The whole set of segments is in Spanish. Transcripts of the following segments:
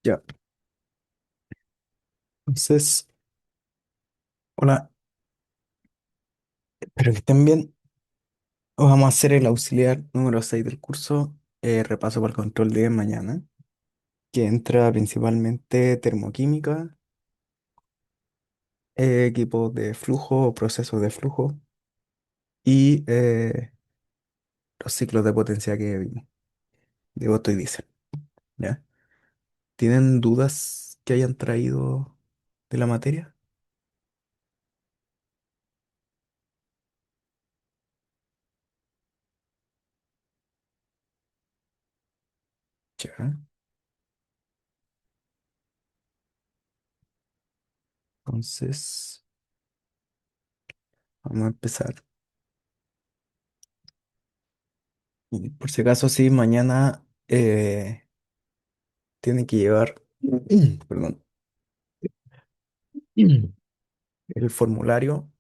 Ya, entonces, hola, espero que estén bien. Vamos a hacer el auxiliar número 6 del curso, repaso para el control de mañana, que entra principalmente termoquímica, equipos de flujo, procesos de flujo y los ciclos de potencia que vimos, de Otto y Diesel. ¿Ya? ¿Tienen dudas que hayan traído de la materia? Ya, entonces, vamos a empezar. Y por si acaso, sí, mañana tienen que llevar, perdón, el formulario,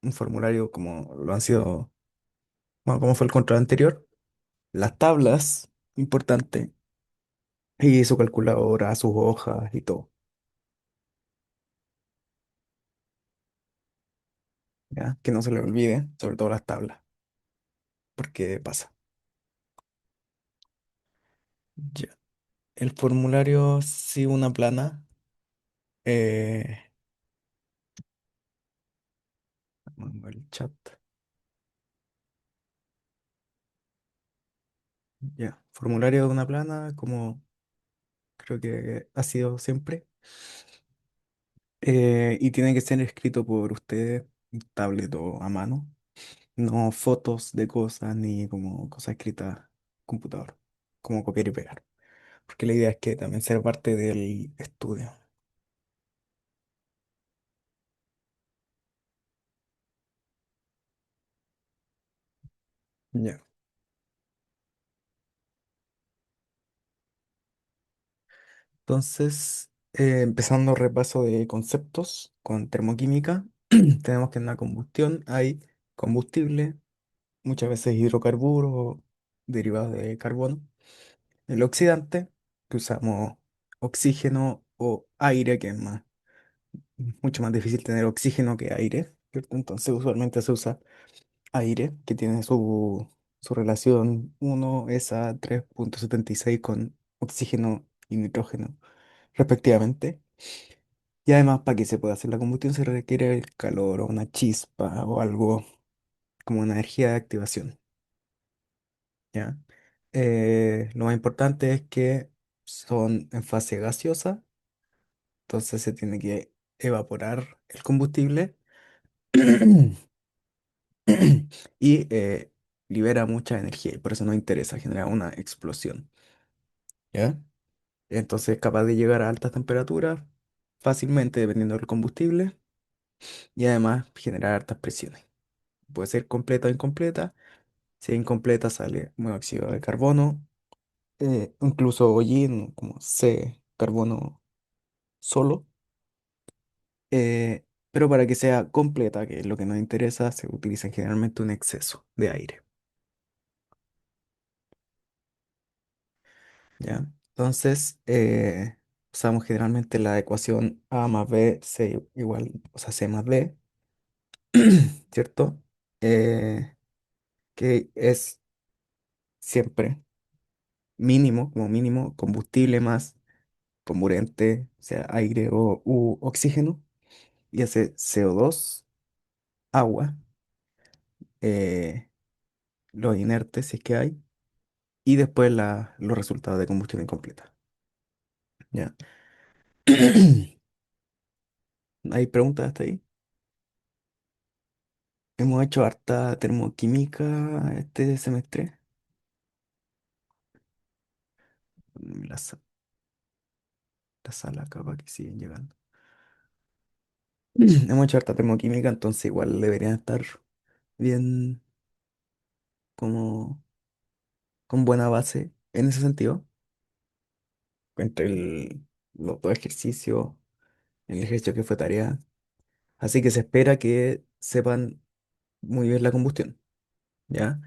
un formulario como lo han sido, bueno, como fue el control anterior, las tablas, importante, y su calculadora, sus hojas y todo, ¿ya? Que no se le olvide, sobre todo las tablas, porque pasa. Ya. El formulario, sí, una plana, eh, vamos a ver el chat, ya. Formulario de una plana, como creo que ha sido siempre, y tiene que ser escrito por ustedes, en tablet o a mano. No fotos de cosas ni como cosas escritas en computador, como copiar y pegar. Porque la idea es que también sea parte del estudio. Ya. Entonces, empezando repaso de conceptos con termoquímica, tenemos que en la combustión hay combustible, muchas veces hidrocarburos o derivados de carbono. El oxidante, que usamos oxígeno o aire, que es mucho más difícil tener oxígeno que aire, ¿cierto? Entonces usualmente se usa aire, que tiene su relación 1 es a 3,76 con oxígeno y nitrógeno, respectivamente. Y además, para que se pueda hacer la combustión se requiere el calor o una chispa o algo como una energía de activación, ¿ya? Lo más importante es que son en fase gaseosa, entonces se tiene que evaporar el combustible y libera mucha energía y por eso nos interesa generar una explosión, ¿ya? Entonces es capaz de llegar a altas temperaturas fácilmente dependiendo del combustible y además generar altas presiones. Puede ser completa o incompleta. Si es incompleta sale monóxido de carbono, incluso hollín como C, carbono solo. Pero para que sea completa, que es lo que nos interesa, se utiliza generalmente un exceso de aire, ¿ya? Entonces, usamos generalmente la ecuación A más B, C igual, o sea, C más D, ¿cierto? Eh, que es siempre mínimo, como mínimo, combustible más comburente, o sea, aire o u oxígeno, y hace CO2, agua, eh, los inertes, si es que hay, y después los resultados de combustión incompleta, ¿ya? ¿Hay preguntas hasta ahí? Hemos hecho harta termoquímica este semestre. La, sa- la sala capaz que siguen llegando. Hemos hecho harta termoquímica, entonces igual deberían estar bien como con buena base en ese sentido. Entre los dos ejercicios, el ejercicio que fue tarea. Así que se espera que sepan muy bien la combustión, ¿ya?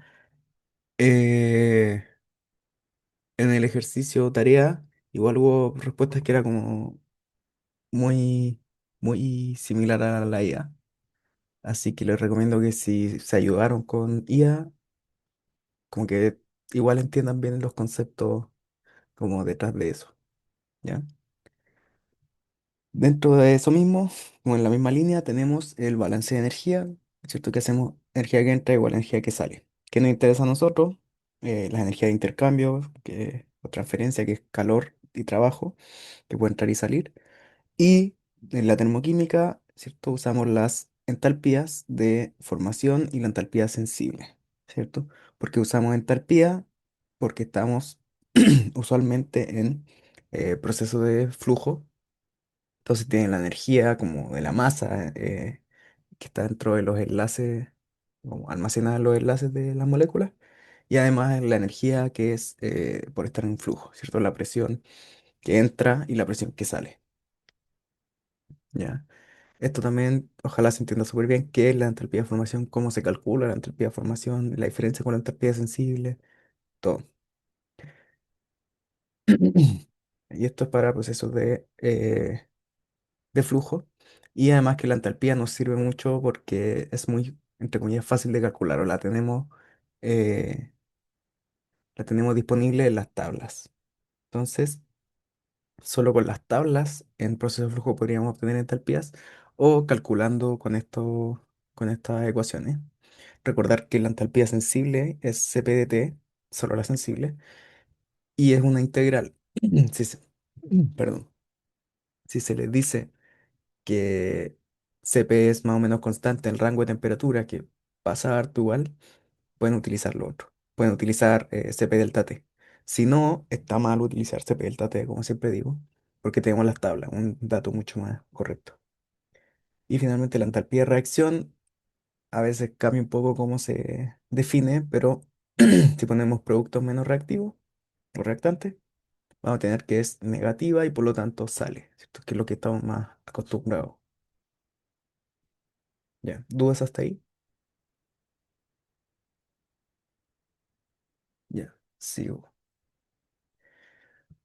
Eh, en el ejercicio tarea. Igual hubo respuestas que era como muy, muy similar a la IA. Así que les recomiendo que si se ayudaron con IA, como que igual entiendan bien los conceptos como detrás de eso, ¿ya? Dentro de eso mismo, como en la misma línea, tenemos el balance de energía, ¿cierto? Que hacemos energía que entra igual a energía que sale. ¿Qué nos interesa a nosotros? La energía de intercambio, o transferencia, que es calor y trabajo, que puede entrar y salir. Y en la termoquímica, ¿cierto? Usamos las entalpías de formación y la entalpía sensible, ¿cierto? Porque usamos entalpía porque estamos usualmente en proceso de flujo. Entonces tienen la energía como de la masa que está dentro de los enlaces, como almacenada en los enlaces de las moléculas. Y además la energía que es por estar en flujo, ¿cierto? La presión que entra y la presión que sale, ¿ya? Esto también, ojalá se entienda súper bien qué es la entalpía de formación, cómo se calcula la entalpía de formación, la diferencia con la entalpía sensible, todo. Y esto es para procesos de flujo. Y además que la entalpía nos sirve mucho porque es muy, entre comillas, fácil de calcular o eh, la tenemos disponible en las tablas. Entonces, solo con las tablas en proceso de flujo podríamos obtener entalpías o calculando con estas ecuaciones. Recordar que la entalpía sensible es CP de T, solo la sensible, y es una integral. Si se, perdón, si se le dice que CP es más o menos constante en el rango de temperatura que pasa harto igual, pueden utilizar lo otro. Pueden utilizar CP delta T. Si no, está mal utilizar CP delta T, como siempre digo, porque tenemos las tablas, un dato mucho más correcto. Y finalmente la entalpía de reacción a veces cambia un poco cómo se define, pero si ponemos productos menos reactivos o reactantes, vamos a tener que es negativa y por lo tanto sale, ¿cierto? Que es lo que estamos más acostumbrados. Ya, ¿dudas hasta ahí? Ya, sigo.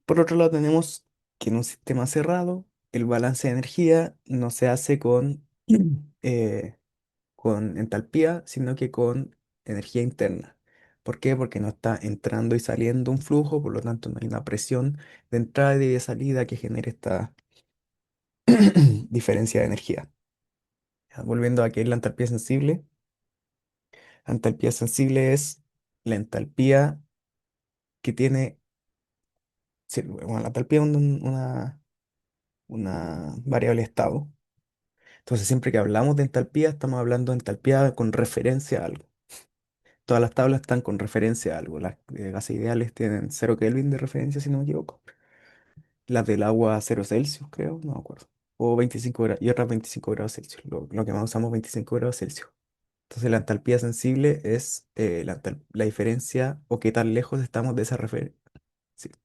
Por otro lado, tenemos que en un sistema cerrado, el balance de energía no se hace eh, con entalpía, sino que con energía interna. ¿Por qué? Porque no está entrando y saliendo un flujo, por lo tanto no hay una presión de entrada y de salida que genere esta diferencia de energía. Ya, volviendo a qué es la entalpía sensible. La entalpía sensible es la entalpía que tiene, sí, bueno, la entalpía es una variable estado. Entonces, siempre que hablamos de entalpía, estamos hablando de entalpía con referencia a algo. Todas las tablas están con referencia a algo. Las gases ideales tienen 0 Kelvin de referencia, si no me equivoco. Las del agua 0 Celsius, creo, no me acuerdo. O 25 grados, y otras 25 grados Celsius. Lo que más usamos 25 grados Celsius. Entonces, la entalpía sensible es la diferencia o qué tan lejos estamos de esa referencia.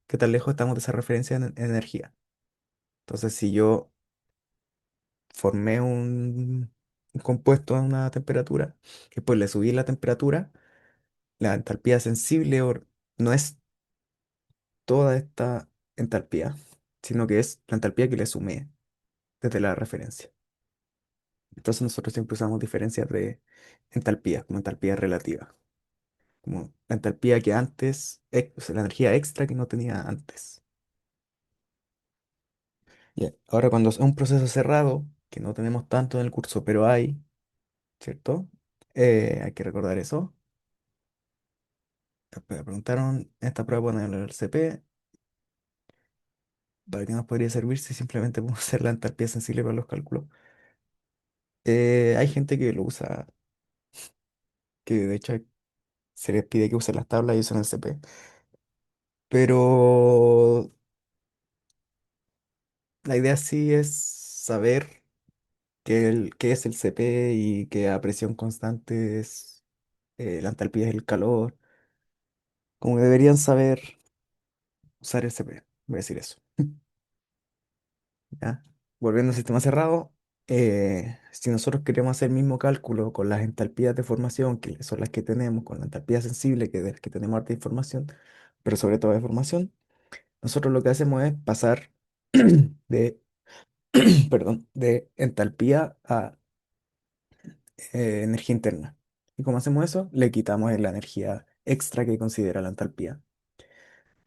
Qué tan lejos estamos de esa referencia en energía. Entonces, si yo formé un compuesto a una temperatura, que después le subí la temperatura, la entalpía sensible no es toda esta entalpía, sino que es la entalpía que le sumé desde la referencia. Entonces nosotros siempre usamos diferencias de entalpía, como entalpía relativa, como la entalpía que antes, o sea, la energía extra que no tenía antes. Ya, ahora cuando es un proceso cerrado, que no tenemos tanto en el curso, pero hay, ¿cierto? Hay que recordar eso. Me preguntaron en esta prueba poner el CP, ¿para qué nos podría servir si simplemente podemos hacer la entalpía sensible para los cálculos? Hay gente que lo usa, que de hecho se les pide que usen las tablas y usen el CP, pero la idea sí es saber qué es el CP y que a presión constante es la entalpía es el calor, como que deberían saber usar el CP, voy a decir eso. ¿Ya? Volviendo al sistema cerrado, si nosotros queremos hacer el mismo cálculo con las entalpías de formación, que son las que tenemos, con la entalpía sensible, que es de las que tenemos harta información, pero sobre todo de formación, Nosotros lo que hacemos es pasar de, perdón, de entalpía a energía interna. ¿Y cómo hacemos eso? Le quitamos la energía extra que considera la entalpía.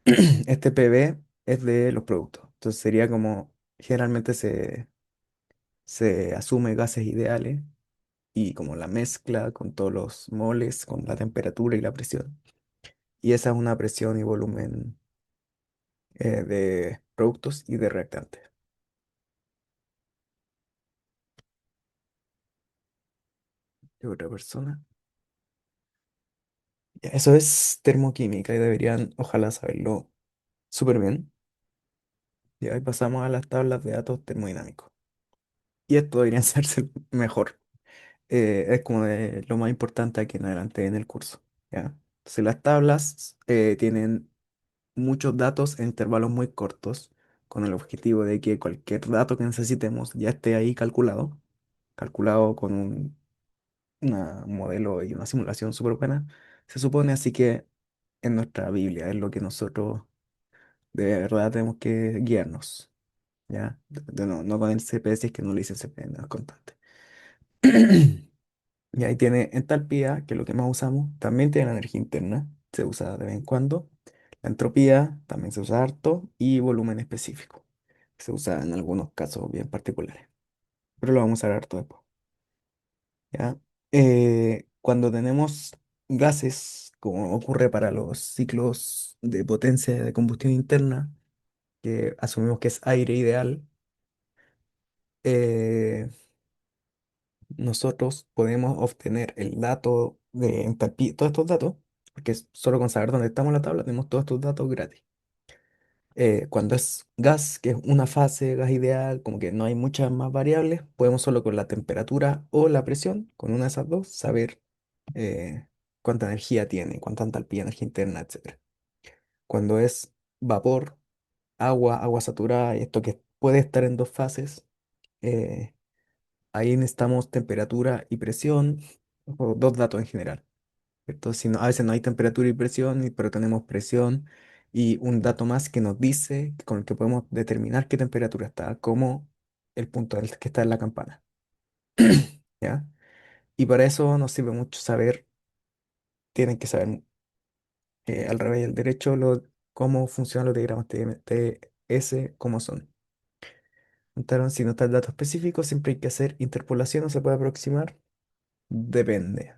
Este PV es de los productos. Entonces sería como generalmente se asume gases ideales y como la mezcla con todos los moles, con la temperatura y la presión. Y esa es una presión y volumen de productos y de reactantes. De otra persona. Ya, eso es termoquímica y deberían, ojalá, saberlo súper bien. Y ahí pasamos a las tablas de datos termodinámicos. Y esto debería hacerse mejor. Es como de lo más importante aquí en adelante en el curso. ¿Ya? Entonces las tablas tienen muchos datos en intervalos muy cortos, con el objetivo de que cualquier dato que necesitemos ya esté ahí calculado con un modelo y una simulación súper buena, se supone. Así que en nuestra Biblia es lo que nosotros de verdad tenemos que guiarnos, ¿ya? No con el CP, si es que no le dice CP, no es constante. Y ahí tiene entalpía, que es lo que más usamos. También tiene la energía interna, se usa de vez en cuando. La entropía también se usa harto. Y volumen específico, se usa en algunos casos bien particulares. Pero lo vamos a usar harto después. ¿Ya? Cuando tenemos gases, como ocurre para los ciclos de potencia de combustión interna, que asumimos que es aire ideal, eh, nosotros podemos obtener el dato de entalpía, todos estos datos, porque solo con saber dónde estamos en la tabla tenemos todos estos datos gratis. Cuando es gas, que es una fase, gas ideal, como que no hay muchas más variables, podemos solo con la temperatura o la presión, con una de esas dos, saber eh, cuánta energía tiene, cuánta entalpía, energía interna, etcétera. Cuando es vapor, agua saturada, y esto que puede estar en dos fases, eh, ahí necesitamos temperatura y presión, o dos datos en general, ¿cierto? Si no, a veces no hay temperatura y presión, pero tenemos presión y un dato más que nos dice, con el que podemos determinar qué temperatura está, como el punto en el que está en la campana, ¿ya? Y para eso nos sirve mucho saber, tienen que saber al revés y al derecho cómo funcionan los diagramas TS, cómo son. Entonces, si no está el dato específico, siempre hay que hacer interpolación, o se puede aproximar. Depende.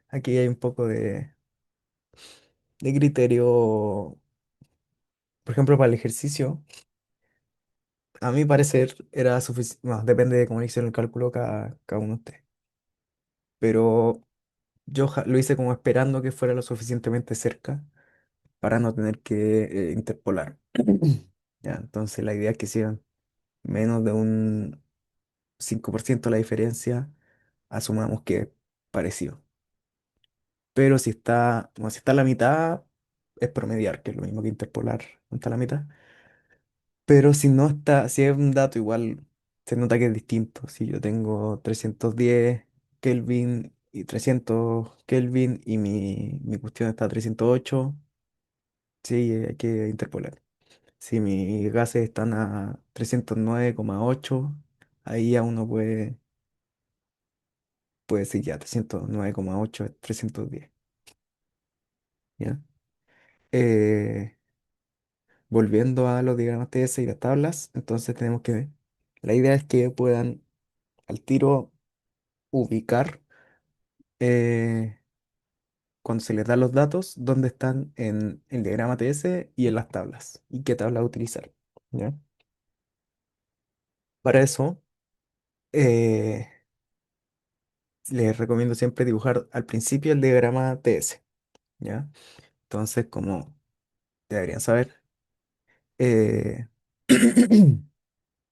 Aquí hay un poco de criterio. Por ejemplo, para el ejercicio, a mi parecer era suficiente. No, depende de cómo le hicieron el cálculo cada uno de ustedes. Pero yo lo hice como esperando que fuera lo suficientemente cerca para no tener que interpolar. Ya, entonces la idea es que hicieran menos de un 5% la diferencia, asumamos que es parecido. Pero si está a la mitad, es promediar, que es lo mismo que interpolar, no está a la mitad. Pero si no está, si es un dato igual, se nota que es distinto. Si yo tengo 310 Kelvin y 300 Kelvin y mi cuestión está a 308, sí, hay que interpolar. Si mis gases están a 309,8, ahí ya uno puede decir ya 309,8 es 310, ¿ya? Eh, Volviendo a los diagramas TS y las tablas, entonces tenemos que, la idea es que puedan al tiro ubicar, eh, cuando se les da los datos, dónde están en el diagrama TS y en las tablas, y qué tabla utilizar, ¿ya? Para eso, eh, les recomiendo siempre dibujar al principio el diagrama TS, ¿ya? Entonces, como deberían saber, eh,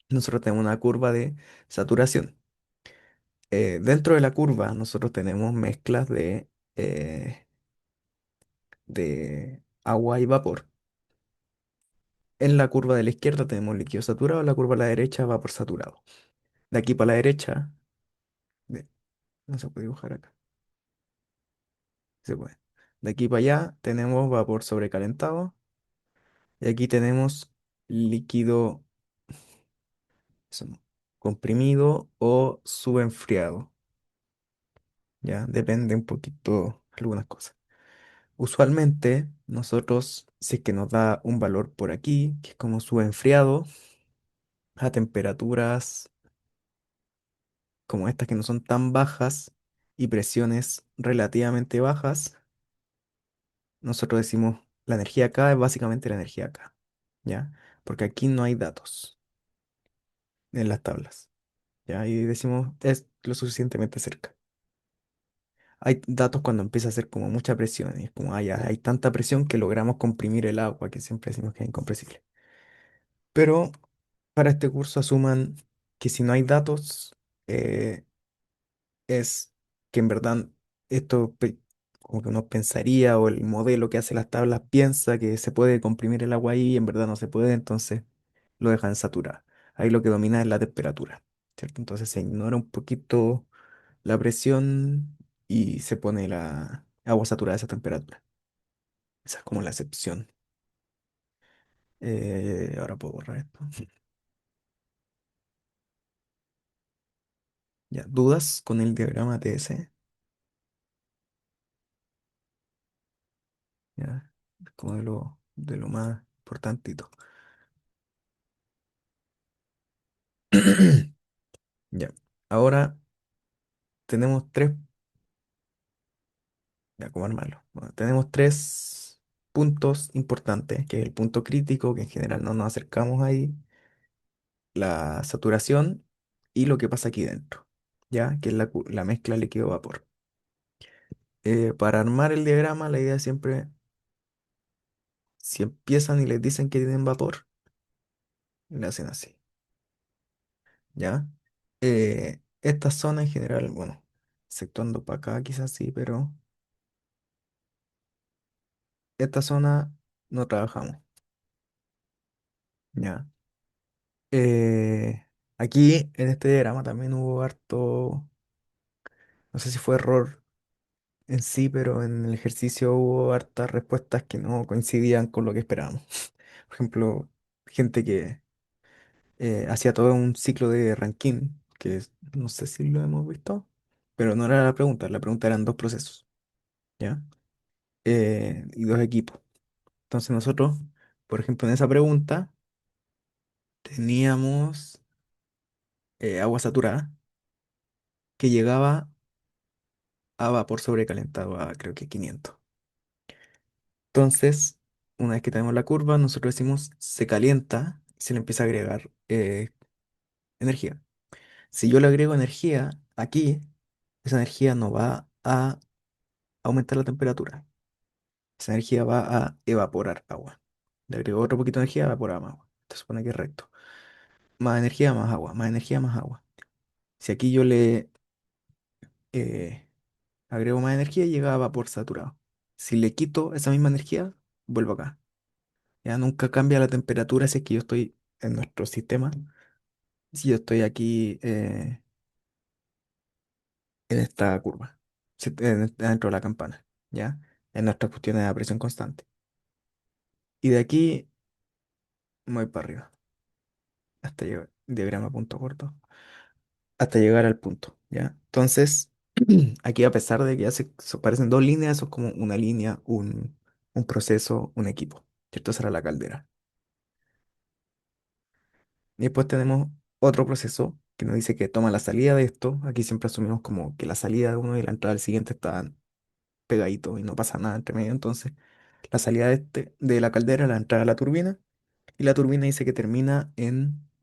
nosotros tenemos una curva de saturación. Dentro de la curva, nosotros tenemos mezclas de agua y vapor. En la curva de la izquierda tenemos líquido saturado, en la curva de la derecha vapor saturado. De aquí para la derecha, de- no se puede dibujar acá, se puede. De aquí para allá tenemos vapor sobrecalentado Y aquí tenemos líquido eso no, comprimido o subenfriado, ¿ya? Depende un poquito algunas cosas. Usualmente nosotros, si es que nos da un valor por aquí, que es como subenfriado, a temperaturas como estas que no son tan bajas y presiones relativamente bajas, nosotros decimos la energía acá es básicamente la energía acá, ¿ya? Porque aquí no hay datos en las tablas, ¿ya? Y decimos es lo suficientemente cerca. Hay datos cuando empieza a hacer como mucha presión y es como, ya, hay tanta presión que logramos comprimir el agua, que siempre decimos que es incompresible. Pero para este curso asuman que si no hay datos, eh, es que en verdad esto como que uno pensaría o el modelo que hace las tablas piensa que se puede comprimir el agua ahí y en verdad no se puede, entonces lo dejan saturar. Ahí lo que domina es la temperatura, ¿cierto? Entonces se ignora un poquito la presión y se pone la agua saturada a esa temperatura. Esa es como la excepción. Ahora puedo borrar esto. Ya, ¿dudas con el diagrama TS? Ya, es como de lo más importantito. Ya, ahora tenemos tres, ya, ¿cómo armarlo? Bueno, tenemos tres puntos importantes, que es el punto crítico, que en general no nos acercamos ahí, la saturación y lo que pasa aquí dentro, ¿ya? Que es la mezcla líquido-vapor. Para armar el diagrama, la idea es siempre, si empiezan y les dicen que tienen vapor, le hacen así, ¿ya? Esta zona en general, bueno, exceptuando para acá quizás sí, pero esta zona no trabajamos, ¿ya? Aquí en este diagrama también hubo harto, no sé si fue error en sí, pero en el ejercicio hubo hartas respuestas que no coincidían con lo que esperábamos. Por ejemplo, gente que hacía todo un ciclo de Rankine, no sé si lo hemos visto, pero no era la pregunta eran dos procesos, ¿ya? Y dos equipos. Entonces nosotros, por ejemplo, en esa pregunta teníamos agua saturada que llegaba a vapor sobrecalentado a creo que 500. Entonces, una vez que tenemos la curva, nosotros decimos se calienta y se le empieza a agregar energía. Si yo le agrego energía aquí, esa energía no va a aumentar la temperatura. Esa energía va a evaporar agua. Le agrego otro poquito de energía, evapora más agua. Esto se supone que es recto. Más energía, más agua. Más energía, más agua. Si aquí yo le eh, agrego más energía, llega a vapor saturado. Si le quito esa misma energía, vuelvo acá. Ya nunca cambia la temperatura si es que yo estoy en nuestro sistema. Si yo estoy aquí en esta curva, dentro de la campana, ¿ya? En nuestras cuestiones de presión constante. Y de aquí me voy para arriba, hasta llegar, diagrama punto corto, hasta llegar al punto, ¿ya? Entonces, aquí a pesar de que ya parecen dos líneas, eso es como una línea, un proceso, un equipo, ¿cierto? Esa era la caldera. Y después tenemos otro proceso que nos dice que toma la salida de esto. Aquí siempre asumimos como que la salida de uno y la entrada del siguiente están pegaditos y no pasa nada entre medio. Entonces, la salida de la caldera, la entrada a la turbina. Y la turbina dice que termina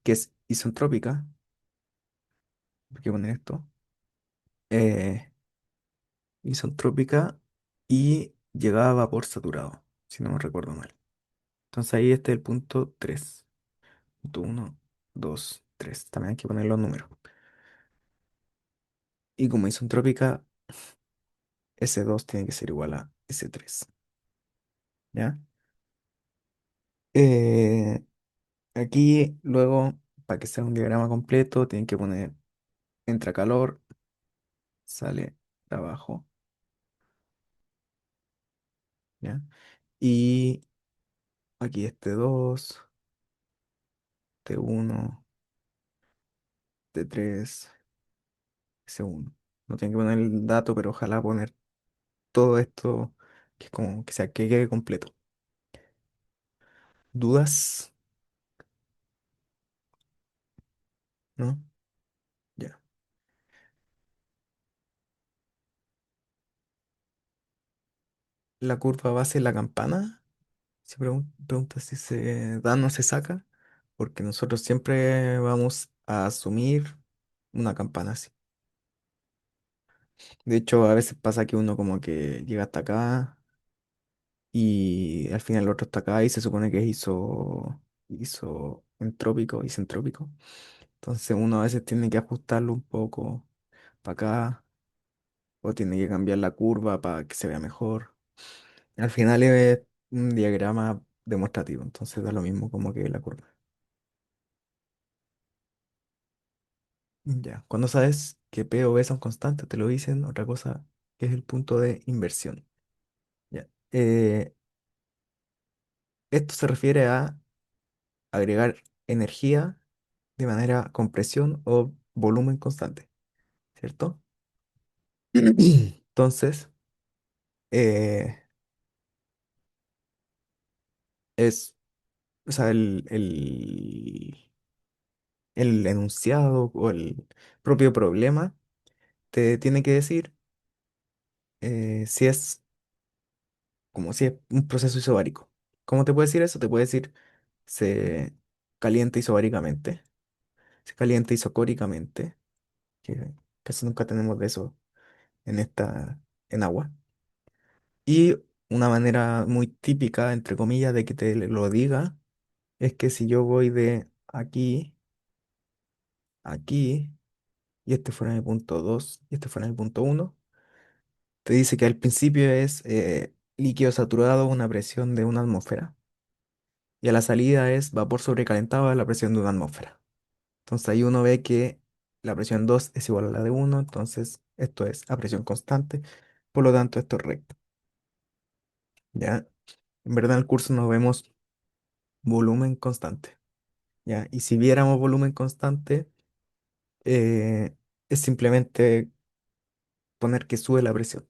que es isentrópica. ¿Por qué poner esto? Eh, Isentrópica y llegaba a vapor saturado, si no me recuerdo mal. Entonces ahí este es el punto 3. Punto 1, 2, 3. También hay que poner los números. Y como isentrópica, S2 tiene que ser igual a S3. ¿Ya? Eh, Aquí luego, para que sea un diagrama completo, tienen que poner entra calor, sale trabajo, ¿ya? Y aquí es T2, T1, T3, S1. No tienen que poner el dato, pero ojalá poner todo esto que es como que sea que quede completo. ¿Dudas? ¿No? Ya. La curva base de la campana. Si pregunta si se da o no se saca, porque nosotros siempre vamos a asumir una campana así. De hecho, a veces pasa que uno como que llega hasta acá y al final el otro está acá y se supone que es isentrópico, isentrópico. Entonces uno a veces tiene que ajustarlo un poco para acá o tiene que cambiar la curva para que se vea mejor. Al final es un diagrama demostrativo, entonces da lo mismo como que la curva. Ya, cuando sabes que P o B son constantes, te lo dicen, otra cosa que es el punto de inversión. Ya. Esto se refiere a agregar energía de manera compresión o volumen constante, ¿cierto? Entonces, eh, es, o sea, el enunciado o el propio problema te tiene que decir si es como si es un proceso isobárico. ¿Cómo te puede decir eso? Te puede decir se calienta isobáricamente, se calienta isocóricamente, que casi nunca tenemos de eso en agua. Y una manera muy típica, entre comillas, de que te lo diga, es que si yo voy de aquí a aquí, y este fuera mi punto 2 y este fuera mi punto uno, te dice que al principio es líquido saturado a una presión de una atmósfera, y a la salida es vapor sobrecalentado a la presión de una atmósfera. Entonces ahí uno ve que la presión 2 es igual a la de uno, entonces esto es a presión constante, por lo tanto esto es recto. ¿Ya? En verdad en el curso nos vemos volumen constante. ¿Ya? Y si viéramos volumen constante, eh, es simplemente poner que sube la presión.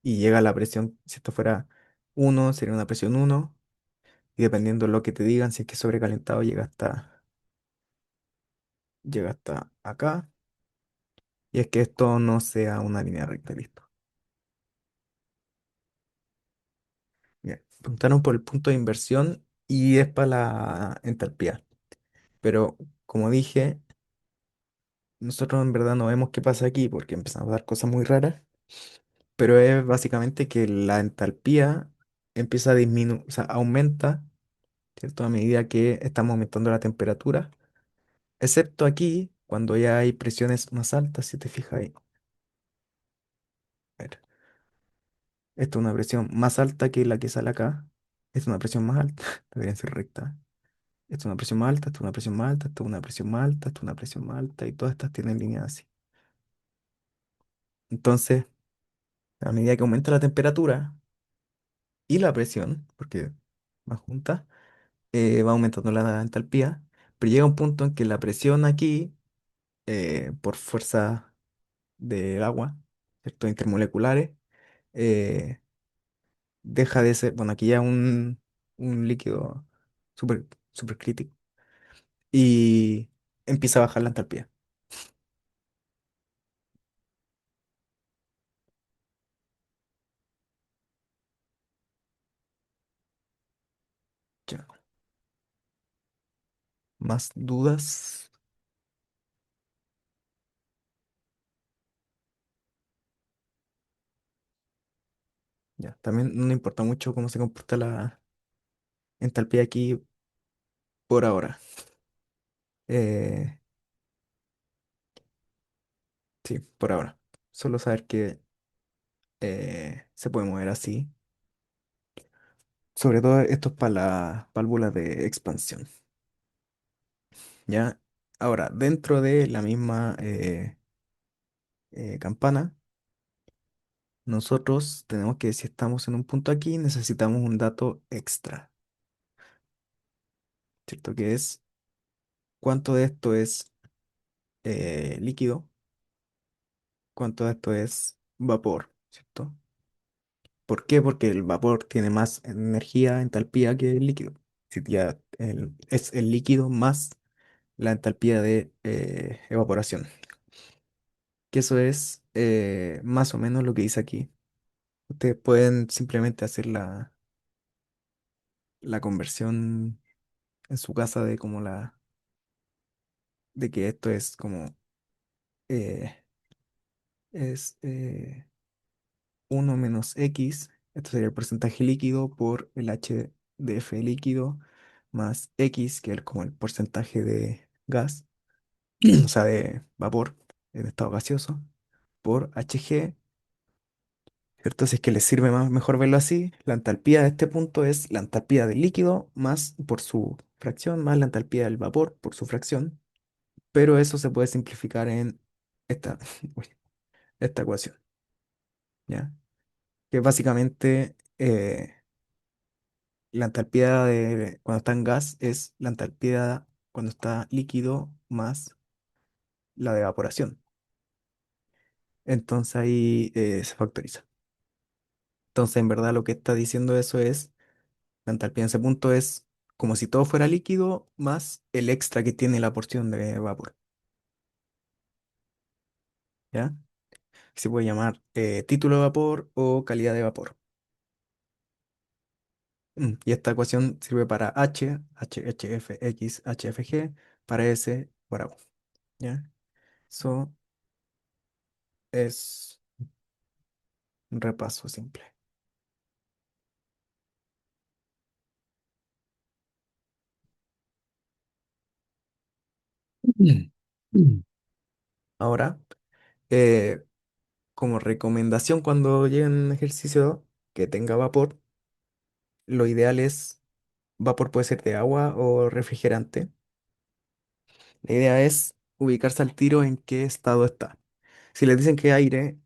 Y llega a la presión, si esto fuera uno sería una presión uno y dependiendo de lo que te digan, si es que es sobrecalentado, llega hasta acá, y es que esto no sea una línea recta, listo. Bien, preguntaron por el punto de inversión y es para la entalpía. Pero como dije, nosotros en verdad no vemos qué pasa aquí porque empezamos a dar cosas muy raras. Pero es básicamente que la entalpía empieza a disminuir, o sea, aumenta, ¿cierto? A medida que estamos aumentando la temperatura, excepto aquí, cuando ya hay presiones más altas, si te fijas ahí. A ver, esta es una presión más alta que la que sale acá. Esta es una presión más alta, debería ser recta. Esta es una presión más alta, esta es una presión más alta, esta es una presión más alta, esta es una presión más alta, y todas estas tienen líneas así. Entonces, a medida que aumenta la temperatura y la presión, porque van juntas, va aumentando la entalpía, pero llega un punto en que la presión aquí, por fuerza del agua, ¿cierto? Intermoleculares, eh, deja de ser, bueno, aquí ya un líquido súper súper crítico y empieza a bajar la entalpía. Ya. ¿Más dudas? Ya. También no importa mucho cómo se comporta la entalpía aquí por ahora. Eh, sí, por ahora. Solo saber que se puede mover así. Sobre todo esto es para las válvulas de expansión. ¿Ya? Ahora, dentro de la misma campana, nosotros tenemos que, si estamos en un punto aquí, necesitamos un dato extra. ¿cierto? Que es cuánto de esto es líquido, cuánto de esto es vapor, ¿cierto? ¿Por qué? Porque el vapor tiene más energía, entalpía que el líquido. Si ya es el líquido más la entalpía de evaporación. Que eso es más o menos lo que dice aquí. Ustedes pueden simplemente hacer la conversión en su casa de como de que esto es como eh, es 1 menos X, esto sería el porcentaje líquido por el HDF líquido más X, que es como el porcentaje de gas, o sea, de vapor en estado gaseoso, por Hg. ¿Cierto? Si es que les sirve más, mejor verlo así, la entalpía de este punto es la entalpía del líquido más por su fracción, más la entalpía del vapor por su fracción, pero eso se puede simplificar en esta, uy, esta ecuación, ¿ya? Que básicamente la entalpía de cuando está en gas es la entalpía cuando está líquido más la de evaporación. Entonces ahí se factoriza. Entonces en verdad lo que está diciendo eso es la entalpía en ese punto es como si todo fuera líquido más el extra que tiene la porción de vapor, ¿ya? Se puede llamar título de vapor o calidad de vapor. Y esta ecuación sirve para HF, X, HFG, para S, para U, ¿ya? Eso es un repaso simple. Mm. Mm. Ahora, eh, como recomendación cuando lleguen a un ejercicio que tenga vapor, lo ideal es, vapor puede ser de agua o refrigerante. La idea es ubicarse al tiro en qué estado está. Si les dicen que aire,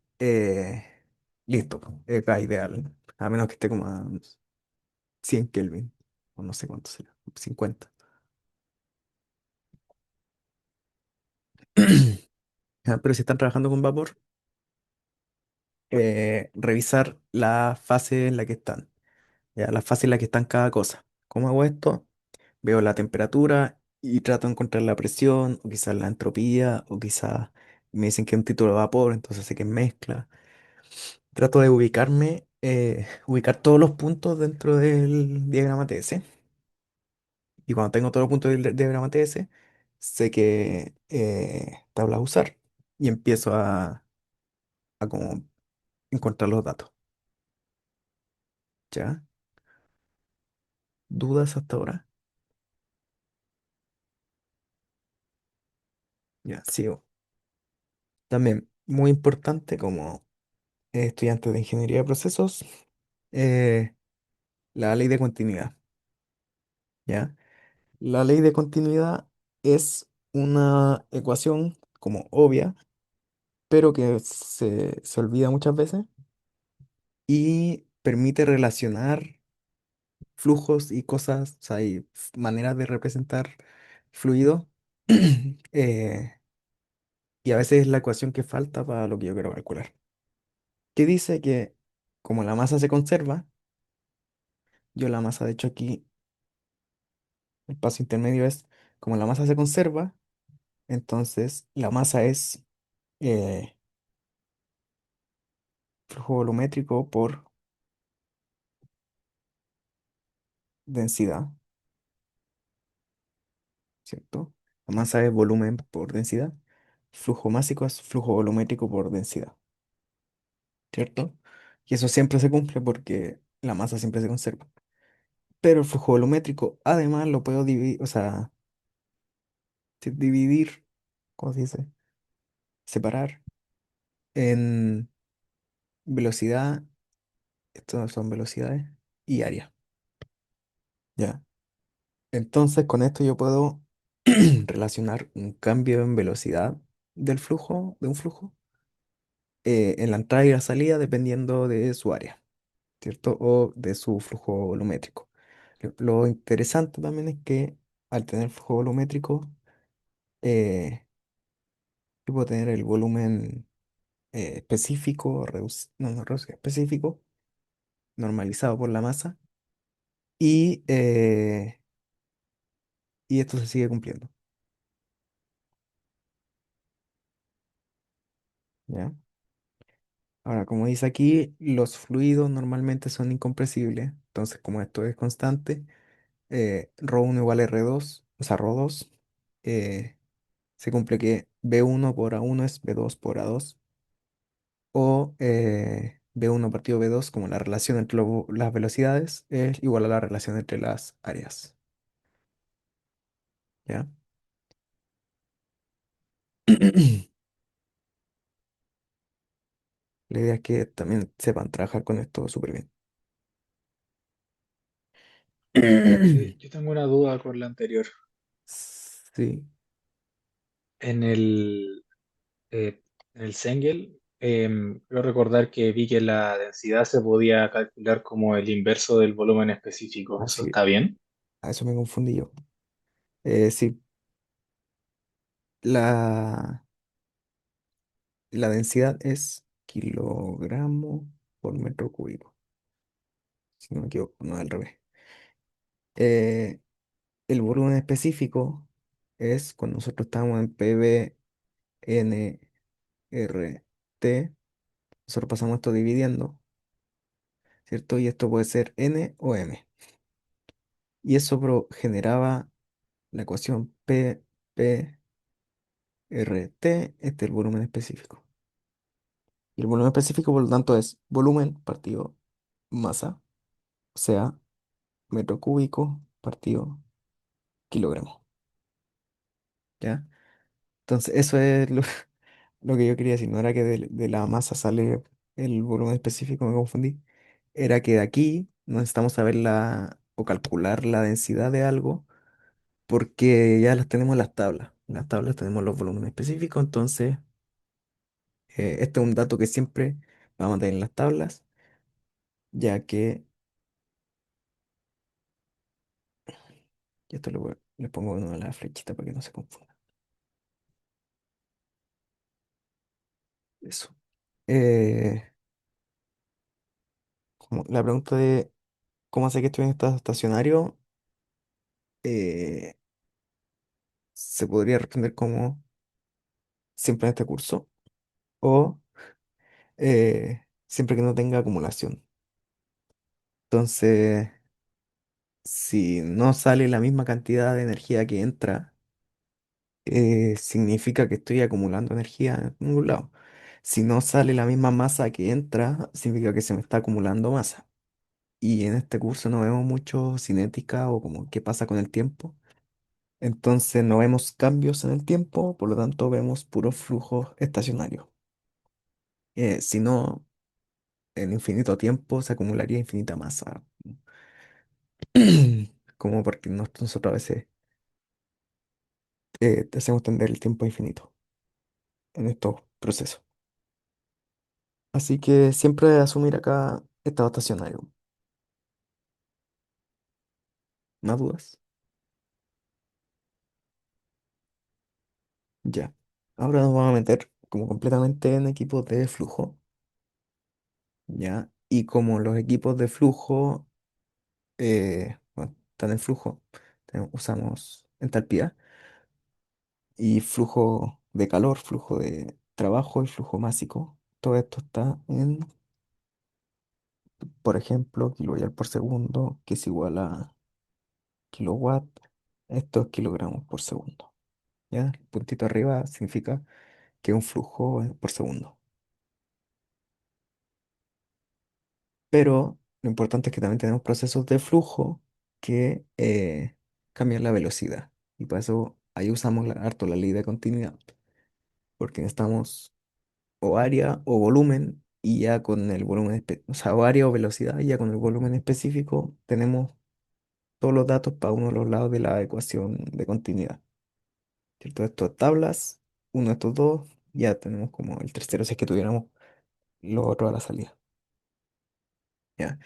listo, es la ideal. A menos que esté como a 100 Kelvin, o no sé cuánto será, 50. Ah, pero si están trabajando con vapor, revisar la fase en la que están, ya, la fase en la que están cada cosa. ¿Cómo hago esto? Veo la temperatura y trato de encontrar la presión, o quizás la entropía, o quizás me dicen que es un título de vapor, entonces sé que es mezcla. Trato de ubicar todos los puntos dentro del diagrama TS. Y cuando tengo todos los puntos del diagrama TS, sé que tabla a usar y empiezo a como encontrar los datos. ¿Ya? ¿Dudas hasta ahora? Ya, sigo. También, muy importante como estudiante de ingeniería de procesos, eh, la ley de continuidad. ¿Ya? La ley de continuidad es una ecuación como obvia, pero que se olvida muchas veces y permite relacionar flujos y cosas, o sea, y maneras de representar fluido. eh, y a veces es la ecuación que falta para lo que yo quiero calcular. Que dice que como la masa se conserva, yo la masa, de hecho aquí el paso intermedio es, como la masa se conserva, entonces la masa es eh, flujo volumétrico por densidad, ¿cierto? La masa es volumen por densidad. Flujo másico es flujo volumétrico por densidad, ¿cierto? Y eso siempre se cumple porque la masa siempre se conserva. Pero el flujo volumétrico, además, lo puedo dividir, o sea, dividir, ¿cómo se dice? Separar en velocidad, estos son velocidades, y área, ¿ya? Entonces, con esto yo puedo relacionar un cambio en velocidad del flujo, de un flujo, en la entrada y la salida dependiendo de su área, ¿cierto? O de su flujo volumétrico. Lo interesante también es que al tener flujo volumétrico, eh, yo puedo tener el volumen específico, no, no reducido, específico, normalizado por la masa, y, eh, y esto se sigue cumpliendo. ¿Ya? Ahora, como dice aquí, los fluidos normalmente son incompresibles, entonces como esto es constante, ρ1 igual a R2, o sea, ρ2, eh, se cumple que B1 por A1 es B2 por A2, o B1 partido B2, como la relación entre las velocidades, es igual a la relación entre las áreas. ¿Ya? La idea es que también sepan trabajar con esto súper bien. Yo tengo una duda con la anterior. Sí, En el, eh, en el Sengel, creo recordar que vi que la densidad se podía calcular como el inverso del volumen específico. ¿Eso así, está bien? a eso me confundí yo. Sí, la, la densidad es kilogramo por metro cúbico, si no me equivoco, no al revés. Eh, el volumen específico es cuando nosotros estamos en PV, nosotros pasamos esto dividiendo, ¿cierto? Y esto puede ser N o M. Y eso generaba la ecuación PPRT, este es el volumen específico. Y el volumen específico, por lo tanto, es volumen partido masa, o sea, metro cúbico partido kilogramo, ¿ya? Entonces, eso es lo que yo quería decir, no era que de la masa sale el volumen específico, me confundí, era que de aquí no necesitamos saber o calcular la densidad de algo, porque ya las tenemos en las tablas. En las tablas tenemos los volúmenes específicos, entonces este es un dato que siempre vamos a tener en las tablas, ya que, y esto le pongo una la flechita para que no se confunda. Eso. Eh, la pregunta de cómo hacer que estoy en estado estacionario, eh, se podría responder como siempre en este curso o siempre que no tenga acumulación. Entonces, si no sale la misma cantidad de energía que entra, significa que estoy acumulando energía en ningún lado. Si no sale la misma masa que entra, significa que se me está acumulando masa. Y en este curso no vemos mucho cinética o como qué pasa con el tiempo. Entonces no vemos cambios en el tiempo, por lo tanto vemos puros flujos estacionarios. Si no, en infinito tiempo se acumularía infinita masa. Como porque nosotros a veces te hacemos tender el tiempo infinito en estos procesos. Así que siempre asumir acá estado estacionario. ¿Más dudas? Ya. Ahora nos vamos a meter como completamente en equipos de flujo. ¿Ya? Y como los equipos de flujo bueno, están en flujo, usamos entalpía y flujo de calor, flujo de trabajo y flujo másico. Todo esto está en, por ejemplo, kilojoule por segundo, que es igual a kilowatt. Esto es kilogramos por segundo. ¿Ya? El puntito arriba significa que es un flujo por segundo. Pero lo importante es que también tenemos procesos de flujo que cambian la velocidad. Y para eso ahí usamos harto la ley de continuidad. Porque necesitamos o área o volumen y ya con el volumen, o sea, o área o velocidad, y ya con el volumen específico tenemos todos los datos para uno de los lados de la ecuación de continuidad. ¿Cierto? Estas tablas, uno de estos dos, ya tenemos como el tercero si es que tuviéramos los otros a la salida. ¿Ya?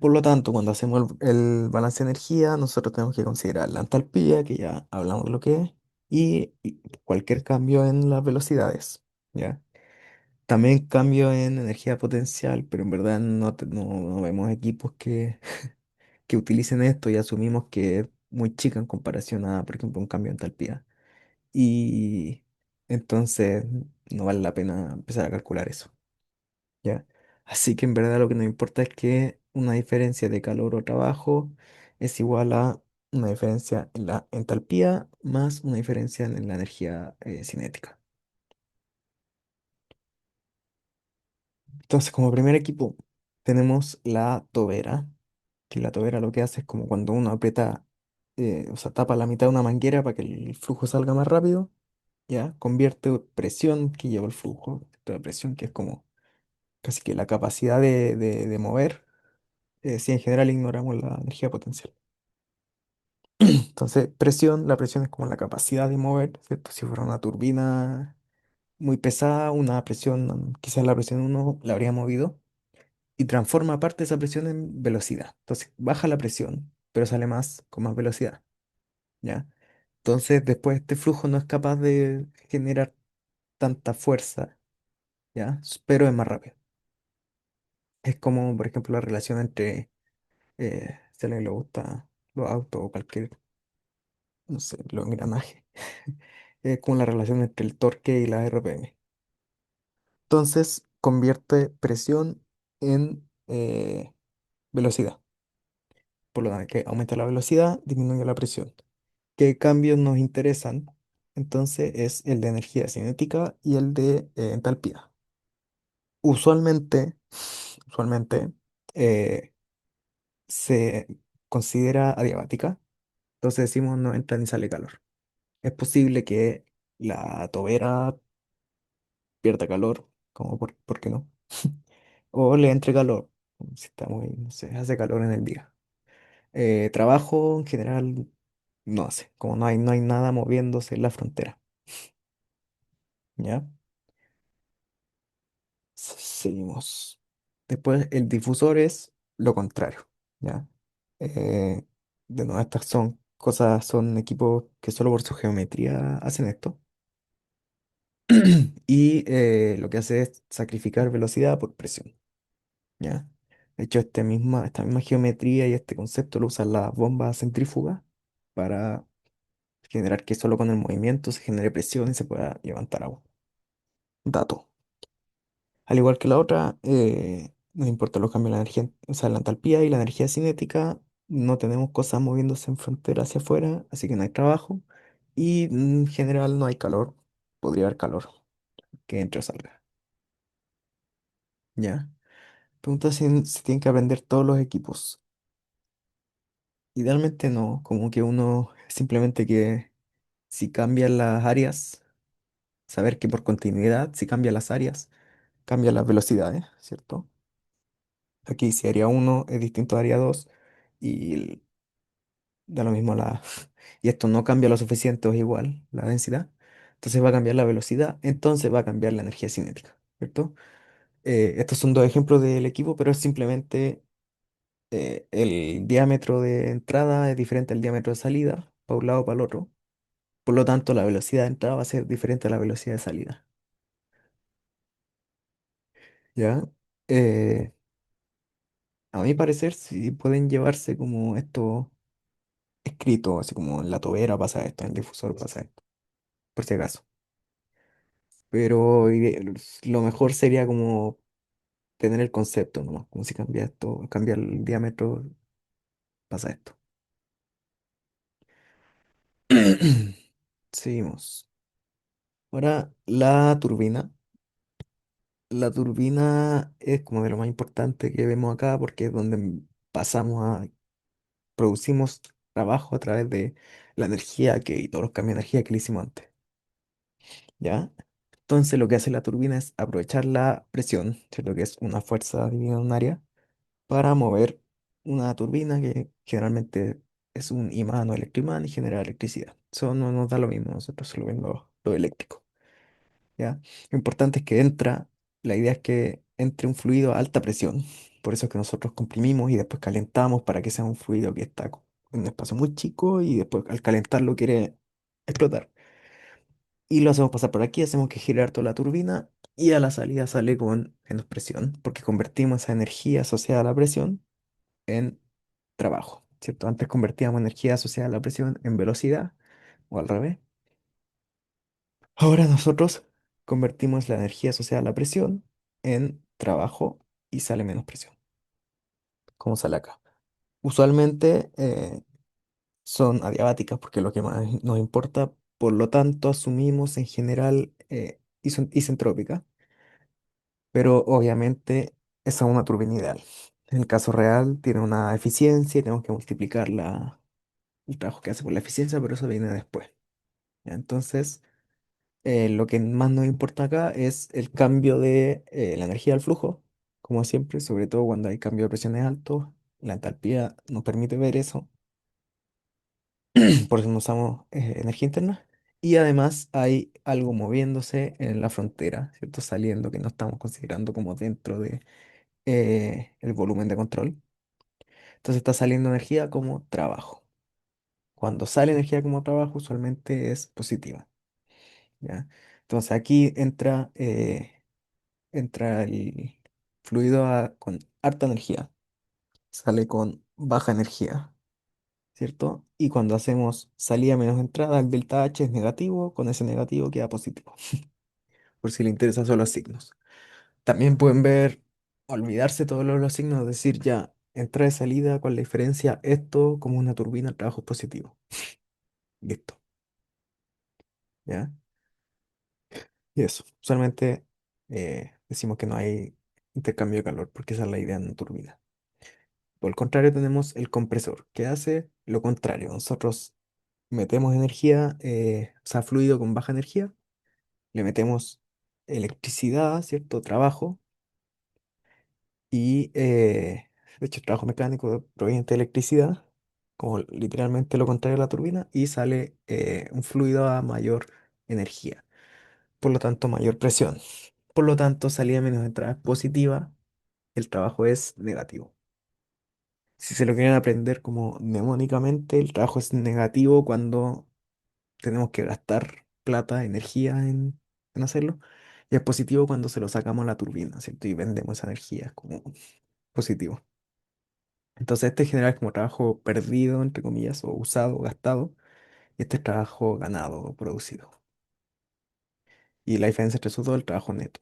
Por lo tanto, cuando hacemos el balance de energía, nosotros tenemos que considerar la entalpía, que ya hablamos de lo que es, y cualquier cambio en las velocidades, ¿ya? También cambio en energía potencial, pero en verdad no vemos equipos que utilicen esto y asumimos que es muy chica en comparación a, por ejemplo, un cambio de entalpía. Y entonces no vale la pena empezar a calcular eso, ¿ya? Así que en verdad lo que nos importa es que una diferencia de calor o trabajo es igual a una diferencia en la entalpía más una diferencia en la energía cinética. Entonces, como primer equipo, tenemos la tobera, que la tobera lo que hace es como cuando uno aprieta, o sea, tapa la mitad de una manguera para que el flujo salga más rápido, ¿ya? Convierte presión que lleva el flujo, toda presión que es como casi que la capacidad de mover, si en general ignoramos la energía potencial. Entonces, presión, la presión es como la capacidad de mover, ¿cierto? Si fuera una turbina muy pesada, una presión, quizás la presión uno la habría movido y transforma parte de esa presión en velocidad. Entonces, baja la presión, pero sale más con más velocidad, ¿ya? Entonces, después este flujo no es capaz de generar tanta fuerza, ¿ya? Pero es más rápido. Es como, por ejemplo, la relación entre, si a alguien le gusta los autos o cualquier, no sé, los engranajes. Es como la relación entre el torque y la RPM. Entonces, convierte presión en velocidad. Por lo tanto, que aumenta la velocidad, disminuye la presión. ¿Qué cambios nos interesan? Entonces, es el de energía cinética y el de entalpía. Usualmente, usualmente eh, se considera adiabática. Entonces decimos no entra ni sale calor. Es posible que la tobera pierda calor, como por qué no? O le entre calor, como si está muy, no sé, hace calor en el día. Trabajo en general no hace, como no hay nada moviéndose en la frontera, ¿ya? Seguimos. Después el difusor es lo contrario, ¿ya? Eh, de nuevo, estas son cosas, son equipos que solo por su geometría hacen esto. Y lo que hace es sacrificar velocidad por presión, ¿ya? De hecho, esta misma geometría y este concepto lo usan las bombas centrífugas para generar que solo con el movimiento se genere presión y se pueda levantar agua. Dato. Al igual que la otra, nos importan los cambios en la energía, o sea, la entalpía y la energía cinética. No tenemos cosas moviéndose en frontera hacia afuera, así que no hay trabajo. Y en general no hay calor. Podría haber calor que entre o salga. ¿Ya? Pregunta si se tienen que aprender todos los equipos. Idealmente no, como que uno simplemente que si cambian las áreas, saber que por continuidad, si cambian las áreas, cambia las velocidades, ¿cierto? Aquí si área uno es distinto a área 2 y da lo mismo la... Y esto no cambia lo suficiente o es igual la densidad. Entonces va a cambiar la velocidad, entonces va a cambiar la energía cinética, ¿cierto? Estos son dos ejemplos del equipo, pero es simplemente el diámetro de entrada es diferente al diámetro de salida, para un lado o para el otro. Por lo tanto, la velocidad de entrada va a ser diferente a la velocidad de salida. ¿Ya? Eh, a mi parecer, sí pueden llevarse como esto escrito, así como en la tobera pasa esto, en el difusor pasa esto, por si acaso. Pero lo mejor sería como tener el concepto, ¿no? Como si cambia esto, cambia el diámetro, pasa esto. Seguimos. Ahora, la turbina. La turbina es como de lo más importante que vemos acá porque es donde pasamos a, producimos trabajo a través de la energía y todos los cambios de energía que le hicimos antes, ¿ya? Entonces lo que hace la turbina es aprovechar la presión, ¿cierto? Que es una fuerza dividida en un área, para mover una turbina que generalmente es un imán o electroimán y genera electricidad. Eso no nos da lo mismo, nosotros solo vemos lo eléctrico, ¿ya? Lo importante es que la idea es que entre un fluido a alta presión, Por eso es que nosotros comprimimos y después calentamos para que sea un fluido que está en un espacio muy chico y después al calentarlo quiere explotar. Y lo hacemos pasar por aquí, hacemos que girar toda la turbina y a la salida sale con menos presión, porque convertimos esa energía asociada a la presión en trabajo, ¿cierto? Antes convertíamos energía asociada a la presión en velocidad o al revés. Ahora nosotros convertimos la energía asociada a la presión en trabajo y sale menos presión, como sale acá. Usualmente son adiabáticas porque es lo que más nos importa, por lo tanto asumimos en general isentrópica, pero obviamente esa es una turbina ideal. En el caso real tiene una eficiencia y tenemos que multiplicar el trabajo que hace por la eficiencia, pero eso viene después. ¿Ya? Entonces, lo que más nos importa acá es el cambio de la energía al flujo, como siempre, sobre todo cuando hay cambio de presiones altos. La entalpía nos permite ver eso, por eso no usamos energía interna. Y además hay algo moviéndose en la frontera, ¿cierto? Saliendo que no estamos considerando como dentro de el volumen de control. Entonces está saliendo energía como trabajo. Cuando sale energía como trabajo, usualmente es positiva, ¿ya? Entonces aquí entra el fluido con harta energía, sale con baja energía, ¿cierto? Y cuando hacemos salida menos entrada, el delta H es negativo, con ese negativo queda positivo, por si le interesan solo los signos. También pueden ver, olvidarse todos los signos, decir ya, entrada y salida, con la diferencia, esto como una turbina, el trabajo es positivo. Listo, ¿ya? Y eso, usualmente decimos que no hay intercambio de calor, porque esa es la idea en una turbina. Por el contrario, tenemos el compresor, que hace lo contrario. Nosotros metemos energía, o sea, fluido con baja energía, le metemos electricidad, ¿cierto? Trabajo, y de hecho, el trabajo mecánico proveniente de electricidad, como literalmente lo contrario a la turbina, y sale un fluido a mayor energía, por lo tanto, mayor presión. Por lo tanto, salida menos entrada es positiva, el trabajo es negativo. Si se lo quieren aprender como mnemónicamente, el trabajo es negativo cuando tenemos que gastar plata, energía en hacerlo. Y es positivo cuando se lo sacamos a la turbina, ¿cierto? Y vendemos esa energía como positivo. Entonces este en general es como trabajo perdido, entre comillas, o usado, o gastado. Y este es trabajo ganado, o producido. Y la diferencia entre esos dos es el trabajo neto.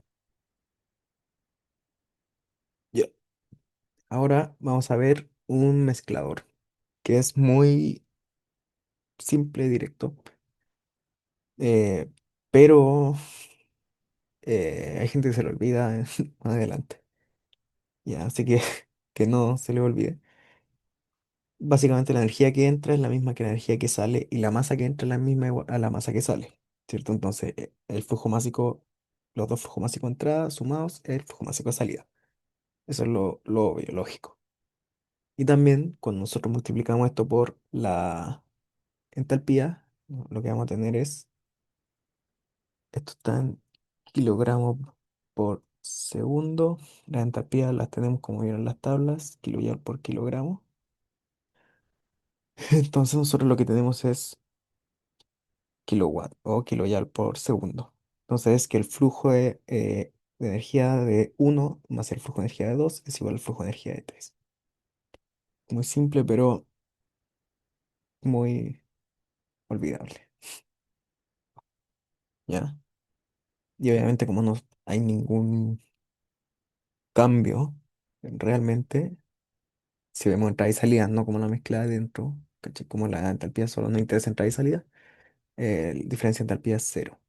Ya. Ahora vamos a ver un mezclador, que es muy simple, directo. eh, pero hay gente que se lo olvida más adelante. Ya, así que que no se le olvide. Básicamente la energía que entra es la misma que la energía que sale y la masa que entra es la misma a la masa que sale, ¿cierto? Entonces el flujo másico, los dos flujos máxicos de entrada sumados es el flujo másico de salida. Eso es lo obvio, lógico. Y también cuando nosotros multiplicamos esto por la entalpía, lo que vamos a tener es, esto está en kilogramos por segundo. Las entalpías las tenemos como vieron en las tablas, kilojoule por kilogramo. Entonces nosotros lo que tenemos es kilowatt o kilojoule por segundo. Entonces es que el flujo de energía de uno más el flujo de energía de 2 es igual al flujo de energía de 3. Muy simple, pero muy olvidable, ¿ya? Y obviamente como no hay ningún cambio realmente, si vemos entrada y salida, no como la mezcla de dentro, ¿cachai? Como la entalpía solo nos interesa entrada y salida, la diferencia de entalpía es cero.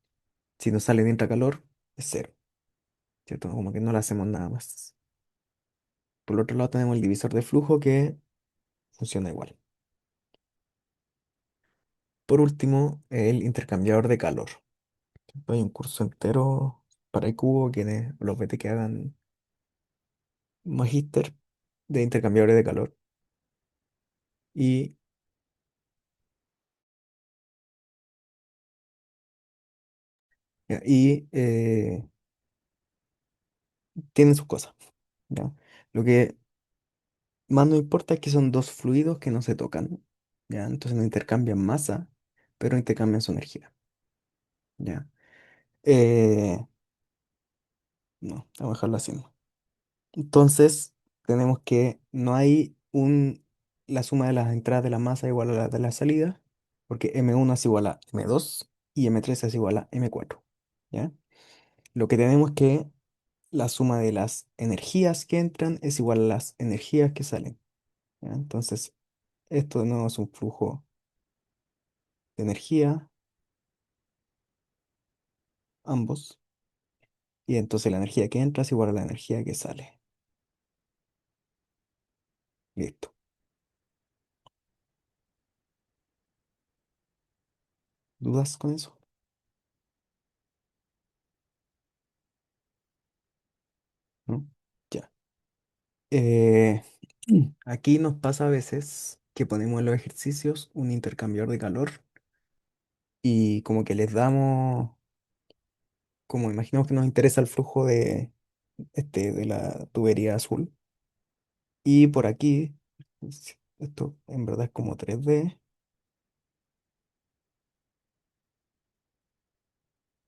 Si nos sale de entra calor, es cero, ¿cierto? Como que no le hacemos nada más. Por el otro lado tenemos el divisor de flujo que funciona igual. Por último, el intercambiador de calor. Hay un curso entero para el cubo, quienes los vete que hagan magíster de intercambiadores de calor. Y, y tienen sus cosas, ¿ya? Lo que más no importa es que son dos fluidos que no se tocan, ¿ya? Entonces no intercambian masa, pero intercambian su energía, ¿ya? Eh, no, vamos a dejarlo así, ¿no? Entonces, tenemos que no hay la suma de las entradas de la masa igual a la de la salida, porque M1 es igual a M2 y M3 es igual a M4, ¿ya? Lo que tenemos que la suma de las energías que entran es igual a las energías que salen, ¿ya? Entonces, esto de nuevo es un flujo de energía, ambos, y entonces la energía que entra es igual a la energía que sale. Listo. ¿Dudas con eso? ¿No? Ya. Eh, aquí nos pasa a veces que ponemos en los ejercicios un intercambiador de calor y como que les damos, como imaginamos que nos interesa el flujo de la tubería azul. Y por aquí, esto en verdad es como 3D.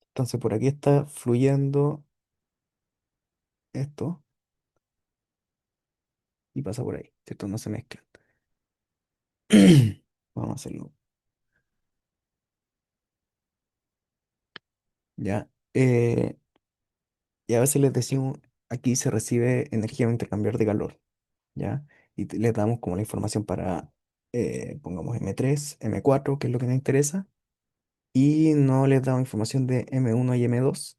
Entonces por aquí está fluyendo esto y pasa por ahí, ¿cierto? No se mezclan. Vamos a hacerlo. Ya. Y a veces les decimos, aquí se recibe energía de intercambiador de calor. ¿Ya? Y les damos como la información para, pongamos M3 M4 que es lo que nos interesa, y no les damos información de M1 y M2,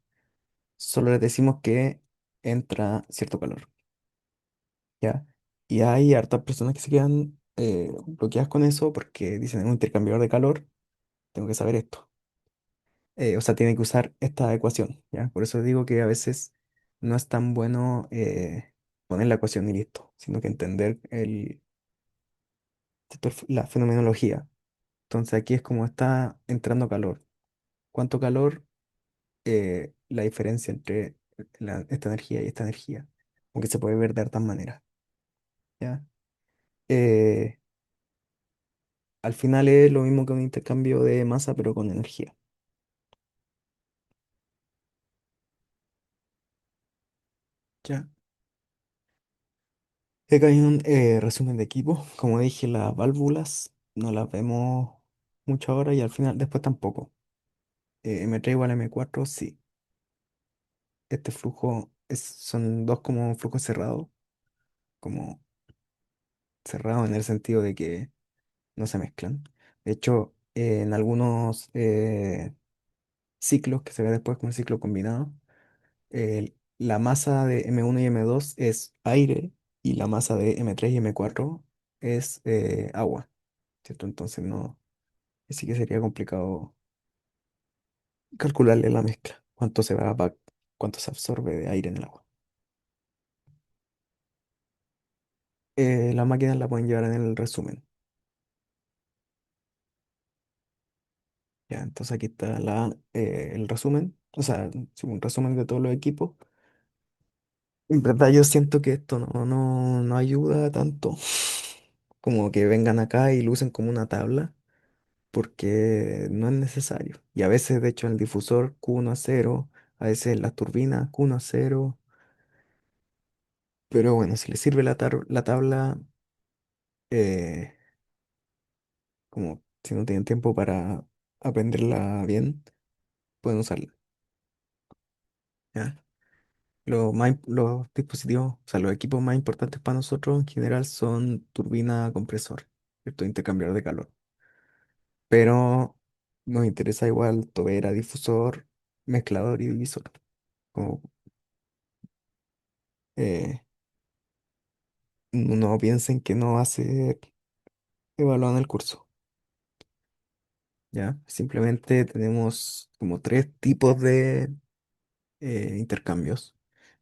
solo les decimos que entra cierto calor, ¿ya? Y hay hartas personas que se quedan bloqueadas con eso porque dicen, en un intercambiador de calor, tengo que saber esto. O sea, tiene que usar esta ecuación, ¿ya? Por eso digo que a veces no es tan bueno poner la ecuación y listo, sino que entender la fenomenología. Entonces aquí es como está entrando calor. ¿Cuánto calor? La diferencia entre esta energía y esta energía. Aunque se puede ver de hartas maneras. ¿Ya? Eh, Al final es lo mismo que un intercambio de masa, pero con energía. ¿Ya? Acá hay un resumen de equipo. Como dije, las válvulas no las vemos mucho ahora y al final después tampoco. M3 igual a M4, sí. Este flujo son dos como flujos cerrados, como cerrados en el sentido de que no se mezclan. De hecho, en algunos ciclos que se ve después como el ciclo combinado, la masa de M1 y M2 es aire y la masa de M3 y M4 es agua, ¿cierto? Entonces no, sí que sería complicado calcularle la mezcla, cuánto se absorbe de aire en el agua. Las máquinas la pueden llevar en el resumen. Ya, entonces aquí está el resumen, o sea, sí, un resumen de todos los equipos. En verdad yo siento que esto no ayuda tanto como que vengan acá y lo usen como una tabla, porque no es necesario. Y a veces, de hecho, en el difusor Q1 a 0, a veces en las turbinas Q1 a 0, pero bueno, si les sirve la tabla, eh, como si no tienen tiempo para aprenderla bien, pueden usarla, ¿ya? Los dispositivos, o sea, los equipos más importantes para nosotros en general son turbina, compresor, ¿cierto? Intercambiador de calor. Pero nos interesa igual tobera, difusor, mezclador y divisor. Como eh, no piensen que no va a ser evaluado en el curso, ¿ya? Simplemente tenemos como tres tipos de intercambios.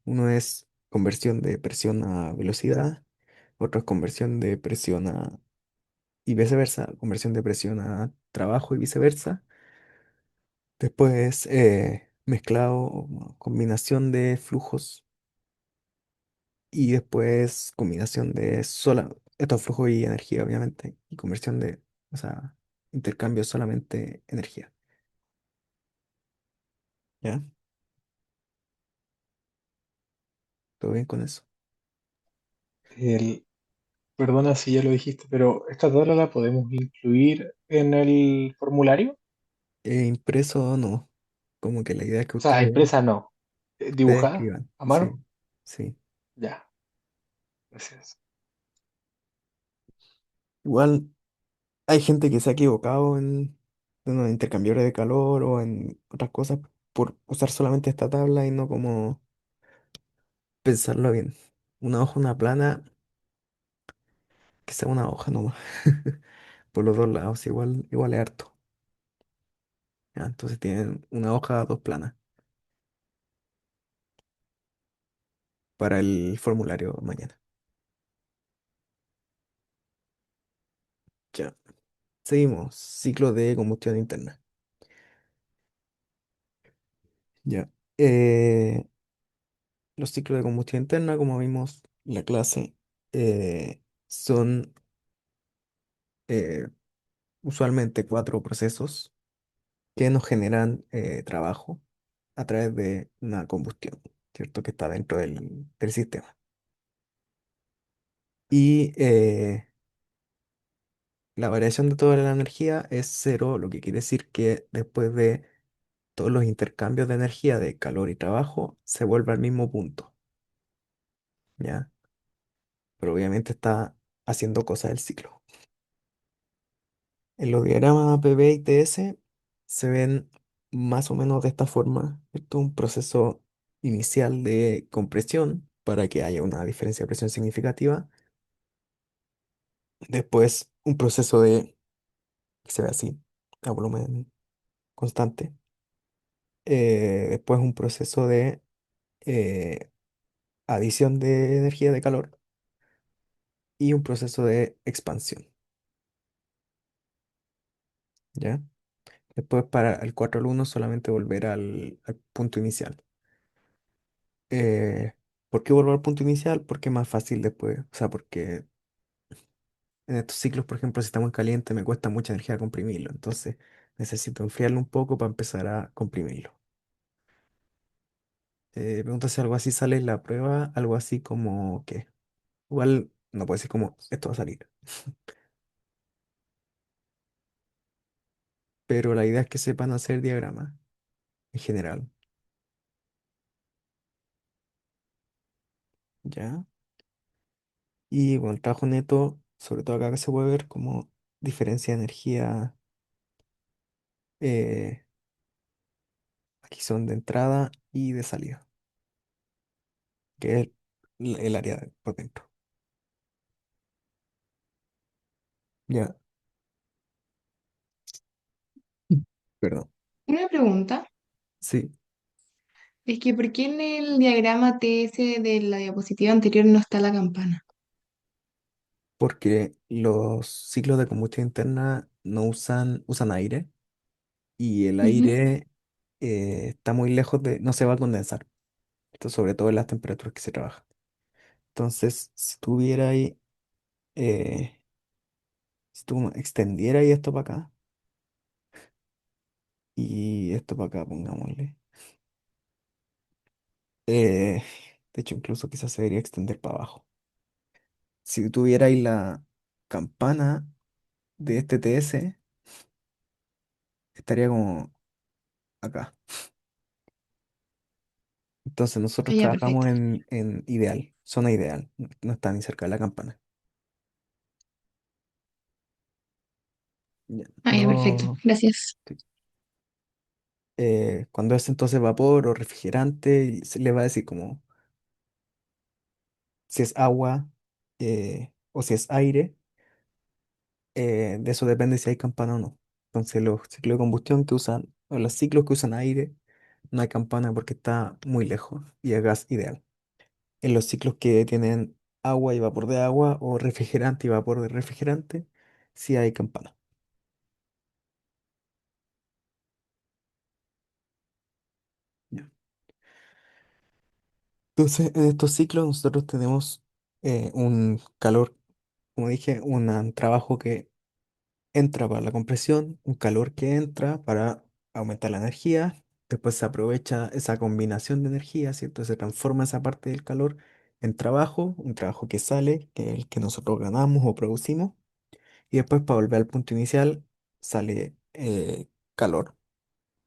Uno es conversión de presión a velocidad, otro es conversión de presión y viceversa, conversión de presión a trabajo y viceversa. Después, mezclado, o combinación de flujos Y después combinación de sola, esto es flujo y energía, obviamente, y conversión de, o sea, intercambio solamente energía. ¿Ya? ¿Todo bien con eso? El, perdona si ya lo dijiste, pero ¿esta tabla la podemos incluir en el formulario? Impreso no, como que la idea es que O sea, impresa no, ustedes dibujada escriban, a sí, mano. sí. Ya, gracias. Igual hay gente que se ha equivocado en los intercambiadores de calor o en otras cosas por usar solamente esta tabla y no como pensarlo bien. Una hoja, una plana, que sea una hoja nomás. Por los dos lados, igual es harto. Ya, entonces tienen una hoja, dos planas para el formulario mañana. Ya, seguimos. Ciclo de combustión interna. Ya. Eh, los ciclos de combustión interna, como vimos en la clase, son eh, usualmente cuatro procesos que nos generan trabajo a través de una combustión, ¿cierto? Que está dentro del sistema. Y la variación de toda la energía es cero, lo que quiere decir que después de todos los intercambios de energía de calor y trabajo, se vuelve al mismo punto, ¿ya? Pero obviamente está haciendo cosas del ciclo. En los diagramas PV y TS se ven más o menos de esta forma. Esto es un proceso inicial de compresión para que haya una diferencia de presión significativa. Después un proceso que se ve así, a volumen constante. Después un proceso de eh, adición de energía de calor y un proceso de expansión, ¿ya? Después para el 4 al 1 solamente volver al punto inicial. ¿Por qué volver al punto inicial? Porque es más fácil después. O sea, porque en estos ciclos, por ejemplo, si está muy caliente, me cuesta mucha energía comprimirlo. Entonces necesito enfriarlo un poco para empezar a comprimirlo. Pregunta si algo así sale en la prueba, algo así como que, igual no puede decir como esto va a salir, pero la idea es que sepan hacer diagramas en general, ¿ya? Y bueno, el trabajo neto, sobre todo acá que se puede ver como diferencia de energía, eh, aquí son de entrada y de salida, que es el área por dentro. Ya, Mm. Perdón. Una pregunta Sí, es que ¿por qué en el diagrama TS de la diapositiva anterior no está la campana? porque los ciclos de combustión interna no usan aire y el Ujú. aire está muy lejos no se va a condensar, esto sobre todo en las temperaturas que se trabaja. Entonces, eh, si tú extendieras esto para acá y esto para acá, pongámosle. eh, de hecho, incluso quizás se debería extender para abajo. Si tuvierais la campana de este TS, estaría como acá. Entonces Ah, nosotros ya, trabajamos perfecto. en ideal, zona ideal, no está ni cerca de la campana. Ya, Ah, ya, perfecto. no, Gracias. sí. Cuando es entonces vapor o refrigerante, y se le va a decir como si es agua o si es aire, de eso depende si hay campana o no. Entonces los ciclos de combustión que usan, o los ciclos que usan aire, no hay campana porque está muy lejos y es gas ideal. En los ciclos que tienen agua y vapor de agua o refrigerante y vapor de refrigerante, sí hay campana. Ya. Entonces, en estos ciclos nosotros tenemos un calor, como dije, un trabajo que entra para la compresión, un calor que entra para aumentar la energía, después se aprovecha esa combinación de energía, ¿cierto? Se transforma esa parte del calor en trabajo, un trabajo que sale, que es el que nosotros ganamos o producimos, y después para volver al punto inicial sale calor.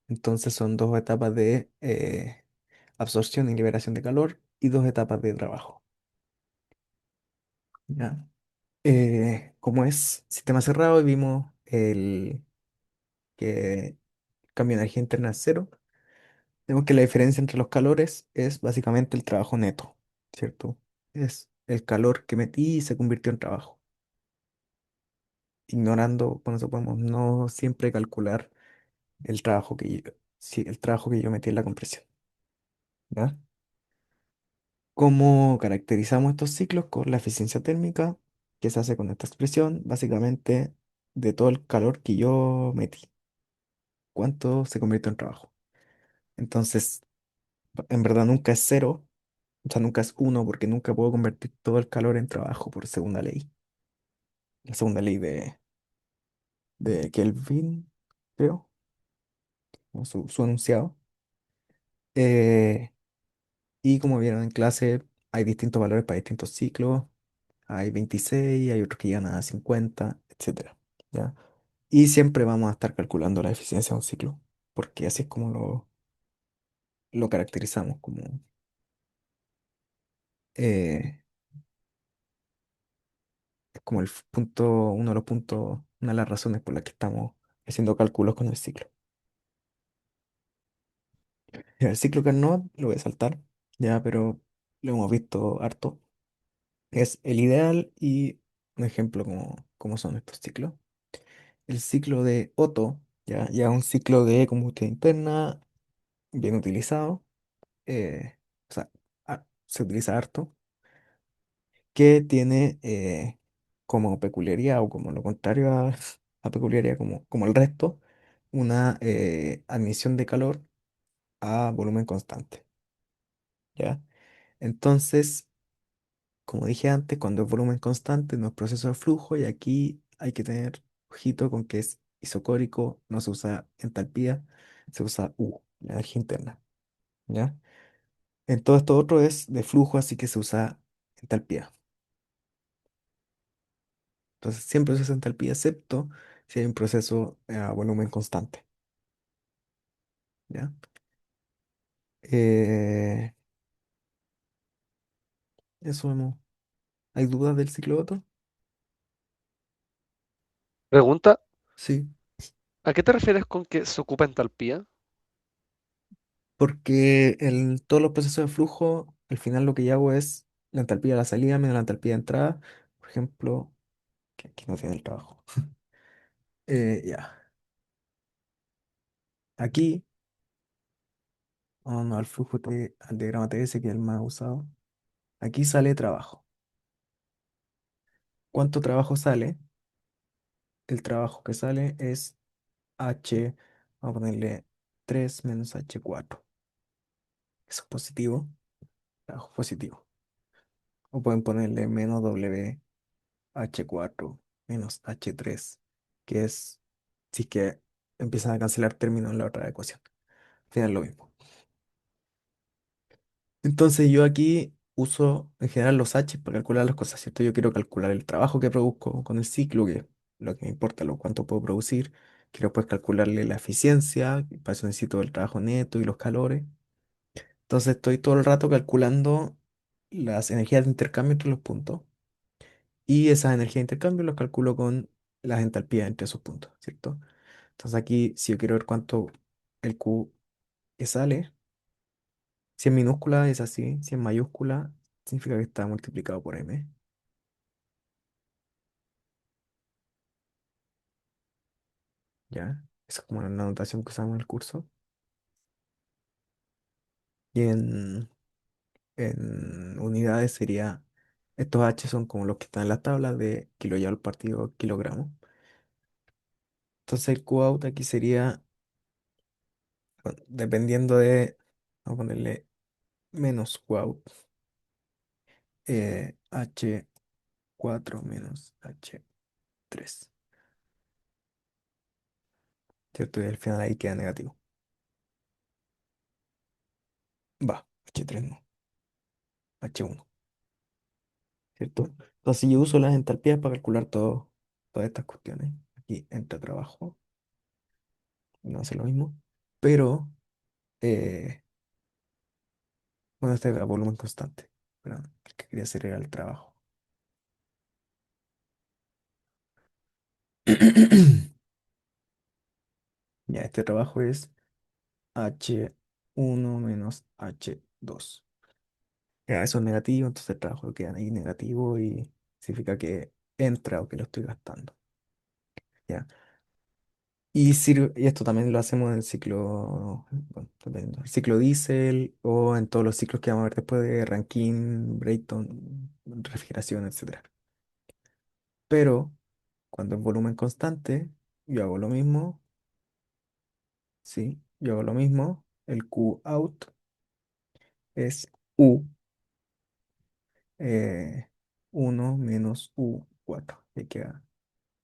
Entonces son dos etapas de absorción y liberación de calor y dos etapas de trabajo. ¿Ya? Como es sistema cerrado, y vimos que cambio de energía interna es cero. Vemos que la diferencia entre los calores es básicamente el trabajo neto, ¿cierto? Es el calor que metí y se convirtió en trabajo. Ignorando, con eso podemos no siempre calcular el trabajo sí, el trabajo que yo metí en la compresión, ¿ya? ¿Cómo caracterizamos estos ciclos? Con la eficiencia térmica, que se hace con esta expresión, básicamente de todo el calor que yo metí, cuánto se convirtió en trabajo. Entonces, en verdad nunca es cero, o sea, nunca es uno, porque nunca puedo convertir todo el calor en trabajo por segunda ley. La segunda ley de Kelvin, creo, o su enunciado. Eh, y como vieron en clase, hay distintos valores para distintos ciclos. Hay 26, hay otros que llegan a 50, etcétera. ¿Ya? Y siempre vamos a estar calculando la eficiencia de un ciclo, porque así es como lo caracterizamos, como, eh, es como uno de los puntos, una de las razones por las que estamos haciendo cálculos con el ciclo. Ya, el ciclo Carnot lo voy a saltar, ya, pero lo hemos visto harto. Es el ideal y un ejemplo como son estos ciclos. El ciclo de Otto, ya un ciclo de combustión interna bien utilizado, o sea, se utiliza harto, que tiene como peculiaridad o como lo contrario a peculiaridad, como el resto, una admisión de calor a volumen constante, ¿ya? Entonces, como dije antes, cuando es volumen constante no es proceso de flujo y aquí hay que tener ojito con que es isocórico, no se usa entalpía, se usa U, la energía interna, ¿ya? En todo esto otro es de flujo, así que se usa entalpía. Entonces siempre se usa entalpía, excepto si hay un proceso a volumen constante, ¿ya? Eh, eso hemos. ¿Hay dudas del ciclo Otto? Pregunta, Sí. ¿a qué te refieres con que se ocupa entalpía? Porque en todos los procesos de flujo, al final lo que yo hago es la entalpía de la salida menos la entalpía de entrada. Por ejemplo, que aquí no tiene el trabajo. Ya. Aquí, vamos al flujo, al diagrama TS, que es el más usado. Aquí sale trabajo. ¿Cuánto trabajo sale? El trabajo que sale es H, vamos a ponerle 3 menos H4. Eso es positivo, trabajo positivo. O pueden ponerle menos W H4 menos H3, que es si es que empiezan a cancelar términos en la otra ecuación. Al final es lo mismo. Entonces yo aquí uso en general los H para calcular las cosas, ¿cierto? Yo quiero calcular el trabajo que produzco con el ciclo, que es lo que me importa, lo cuánto puedo producir. Quiero pues calcularle la eficiencia, y para eso necesito el trabajo neto y los calores. Entonces estoy todo el rato calculando las energías de intercambio entre los puntos y esas energías de intercambio las calculo con las entalpías entre esos puntos, ¿cierto? Entonces aquí, si yo quiero ver cuánto el Q que sale, si es minúscula es así, si es mayúscula significa que está multiplicado por M, ¿ya? Esa es como la notación que usamos en el curso. Y en unidades sería, estos H son como los que están en la tabla de kilojoule partido kilogramo. Entonces el Q out aquí sería, bueno, dependiendo de, vamos a ponerle menos Qout, H4 menos H3, ¿cierto? Y al final ahí queda negativo. Va, H3 no, H1, ¿cierto? Entonces yo uso las entalpías para calcular todas estas cuestiones. Aquí entra trabajo, no hace lo mismo, pero, eh, bueno, este era volumen constante, pero el que quería hacer era el trabajo. Ya, este trabajo es H1 menos H2. Ya, eso es negativo, entonces el trabajo queda ahí negativo y significa que entra o que lo estoy gastando. Ya. Y esto también lo hacemos en el ciclo, bueno, dependiendo, el ciclo Diesel o en todos los ciclos que vamos a ver después de Rankine, Brayton, refrigeración, etcétera. Pero cuando es volumen constante, yo hago lo mismo, ¿sí? Yo hago lo mismo, el Q out es U, 1 menos U4, que queda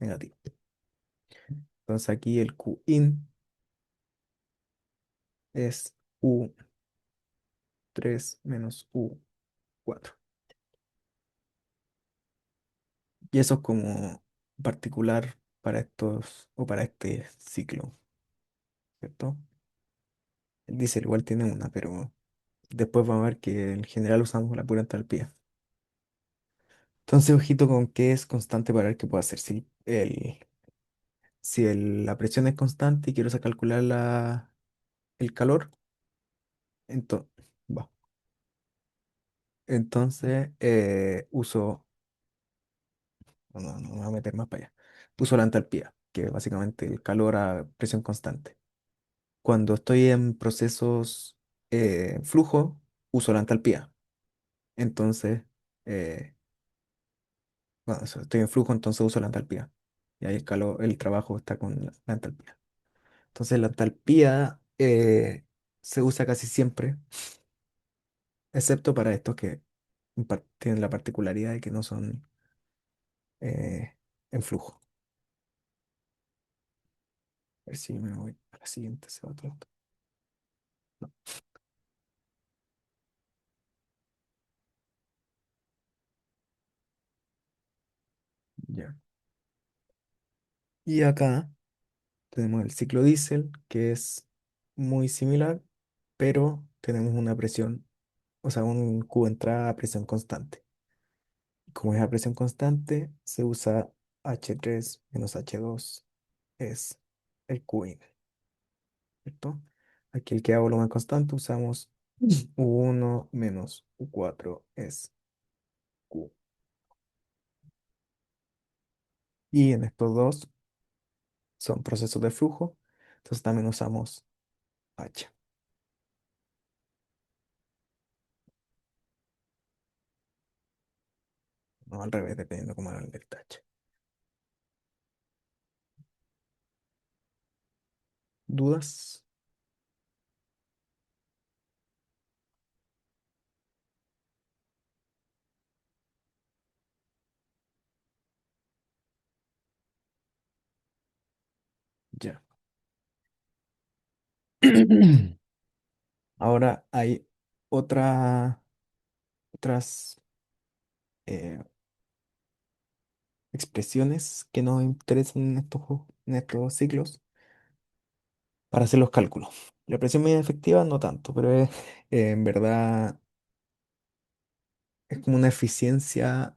negativo. Entonces aquí el Q in es U3 menos U4. Y eso es como particular para estos o para este ciclo, ¿cierto? El diésel igual tiene una, pero después vamos a ver que en general usamos la pura entalpía. Entonces, ojito con qué es constante para ver qué puedo hacer. La presión es constante y quiero calcular el calor, entonces, entonces uso, no me voy a meter más para allá. Uso la entalpía, que es básicamente el calor a presión constante. Cuando estoy en procesos flujo, uso la entalpía. Entonces, eh, bueno, estoy en flujo, entonces uso la entalpía. Y ahí el trabajo está con la entalpía. Entonces, la entalpía se usa casi siempre, excepto para estos que tienen la particularidad de que no son eh, en flujo. A ver si me voy a la siguiente, se va todo esto. No, ya. Y acá tenemos el ciclo diésel, que es muy similar, pero tenemos una presión, o sea, un Q entrada a presión constante. Como es a presión constante, se usa H3 menos H2, es el Qin, ¿cierto? Aquí el que da volumen constante usamos U1 menos U4 es Q. Y en estos dos son procesos de flujo, entonces también usamos H, no al revés, dependiendo cómo era el delta H. ¿Dudas? Ya. Ahora hay otras eh, expresiones que nos interesan en estos ciclos para hacer los cálculos. La presión media efectiva no tanto, pero en verdad es como una eficiencia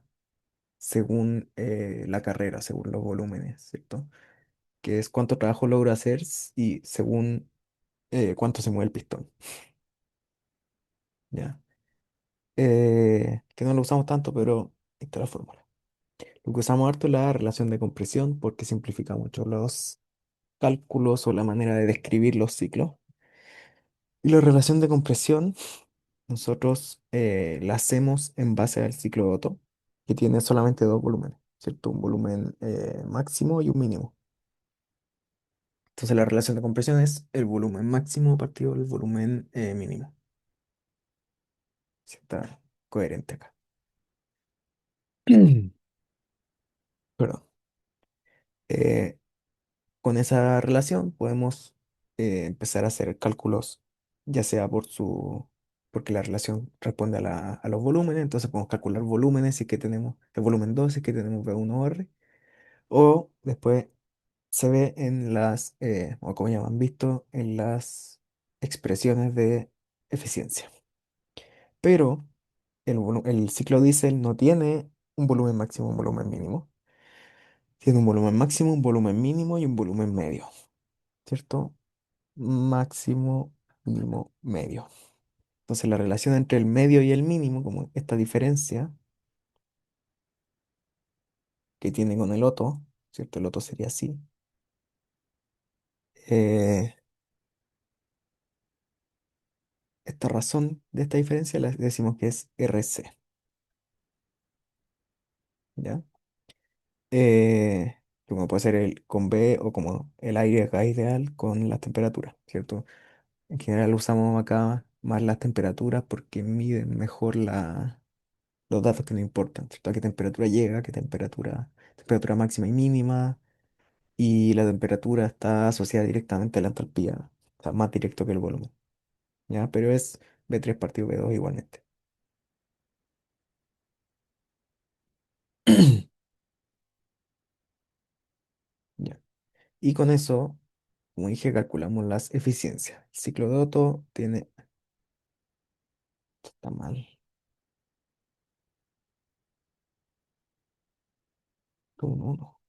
según la carrera, según los volúmenes, ¿cierto? Que es cuánto trabajo logra hacer y según cuánto se mueve el pistón, ¿ya? Que no lo usamos tanto, pero ahí está la fórmula. Lo que usamos harto es la relación de compresión porque simplifica mucho los cálculos o la manera de describir los ciclos. Y la relación de compresión, nosotros la hacemos en base al ciclo de Otto, que tiene solamente dos volúmenes, ¿cierto? Un volumen máximo y un mínimo. Entonces la relación de compresión es el volumen máximo partido del volumen mínimo. Si está coherente acá. Perdón. Eh, con esa relación podemos empezar a hacer cálculos, ya sea porque la relación responde a los volúmenes, entonces podemos calcular volúmenes si es que tenemos el volumen 2 si es que tenemos V1R, o después se ve o como ya han visto, en las expresiones de eficiencia. Pero el ciclo diésel no tiene un volumen máximo, un volumen mínimo. Tiene un volumen máximo, un volumen mínimo y un volumen medio, ¿cierto? Máximo, mínimo, medio. Entonces la relación entre el medio y el mínimo, como esta diferencia que tiene con el otro, ¿cierto? El otro sería así. eh, esta razón de esta diferencia la decimos que es RC, ¿ya? Como puede ser con B o como el aire gas ideal con las temperaturas, ¿cierto? En general usamos acá más las temperaturas porque miden mejor los datos que nos importan, ¿cierto? A qué temperatura llega, temperatura máxima y mínima, y la temperatura está asociada directamente a la entalpía, o sea, más directo que el volumen, ¿ya? Pero es B3 partido B2 igualmente. ¿Ya? Y con eso, como dije, calculamos las eficiencias. El ciclo de Otto está mal, un 1.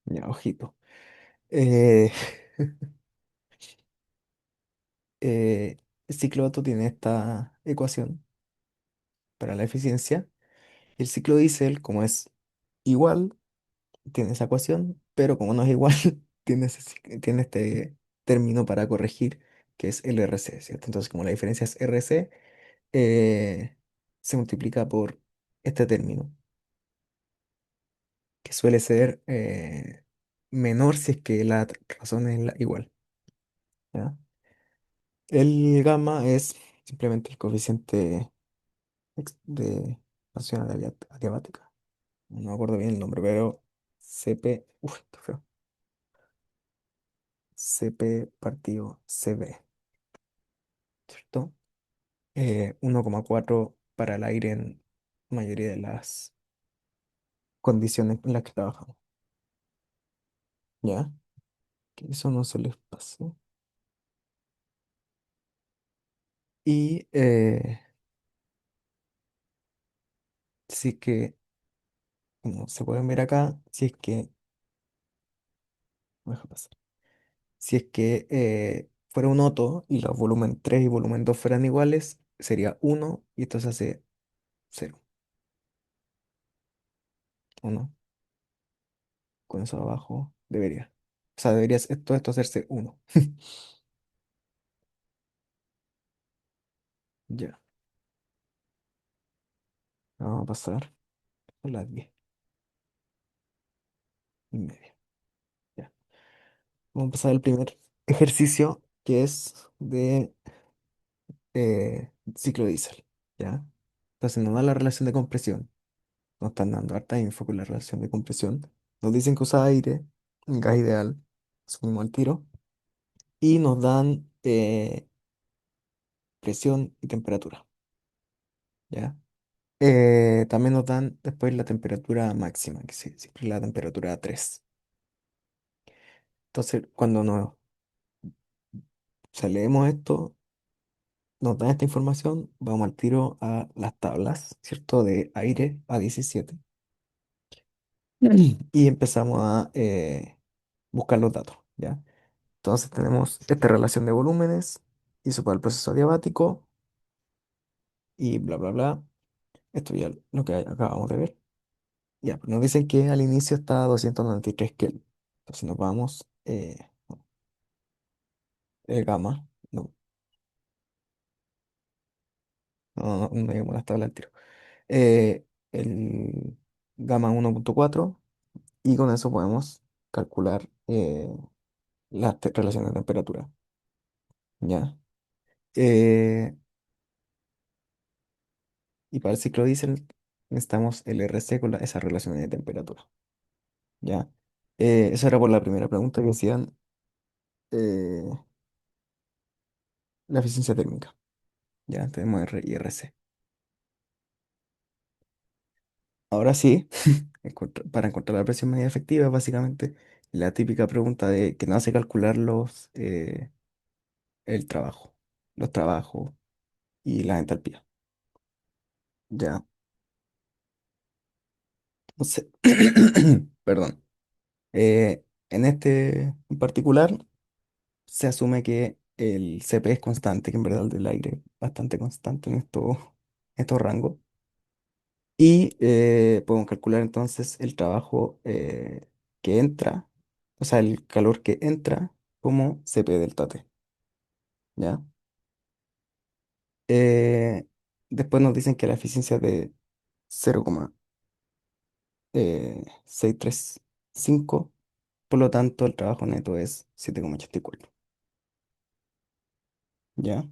Ya, ojito. Eh, eh, el ciclo de Otto tiene esta ecuación para la eficiencia. El ciclo diésel, como es igual, tiene esa ecuación, pero como no es igual, tiene este término para corregir, que es el RC, ¿cierto? Entonces, como la diferencia es RC, se multiplica por este término, que suele ser menor si es que la razón es igual, ¿ya? El gamma es simplemente el coeficiente de función adiabática. No me acuerdo bien el nombre, pero CP, uf, qué feo. CP partido CB, ¿cierto? 1,4 para el aire en mayoría de las condiciones en las que trabajamos, ¿ya? Que eso no se les pase. Y si es que, como se pueden ver acá, si es que, me deja pasar. Si es que fuera un Otto y los volumen 3 y volumen 2 fueran iguales, sería 1 y esto se hace 0. ¿O no? Con eso abajo debería. O sea, debería todo esto hacerse 1. Ya, vamos a pasar a las 10:30. Ya. Vamos a pasar al primer ejercicio que es de ciclo diésel. ¿Ya? Entonces nos da la relación de compresión. Nos están dando harta info con la relación de compresión. Nos dicen que usa aire, un gas ideal, asumimos el tiro. Y nos dan presión y temperatura. ¿Ya? También nos dan después la temperatura máxima, que siempre es la temperatura 3. Entonces, cuando o sea, leemos esto, nos dan esta información, vamos al tiro a las tablas, ¿cierto? De aire a 17. Y empezamos a buscar los datos, ¿ya? Entonces tenemos esta relación de volúmenes, hizo para el proceso adiabático y bla, bla, bla. Esto ya lo que acabamos de ver. Ya, pues nos dicen que al inicio está a 293 Kelvin. Entonces nos vamos, gamma, no, no digamos las tablas al tiro. El gamma 1,4 y con eso podemos calcular las relaciones de temperatura, ¿ya? Eh, y para el ciclo diésel necesitamos el RC con esas relaciones de temperatura, ¿ya? Eso era por la primera pregunta que decían eh, la eficiencia térmica, ¿ya? Tenemos R y RC. Ahora sí, para encontrar la presión media efectiva, básicamente la típica pregunta de que nos hace calcular el trabajo, los trabajos y la entalpía. Ya, no sé. Perdón. En este en particular, se asume que el CP es constante, que en verdad el del aire es bastante constante en estos rangos. Y podemos calcular entonces el trabajo que entra, o sea, el calor que entra como CP delta T. ¿Ya? Eh, Después nos dicen que la eficiencia es de 0,635, por lo tanto el trabajo neto es 7,84. ¿Ya?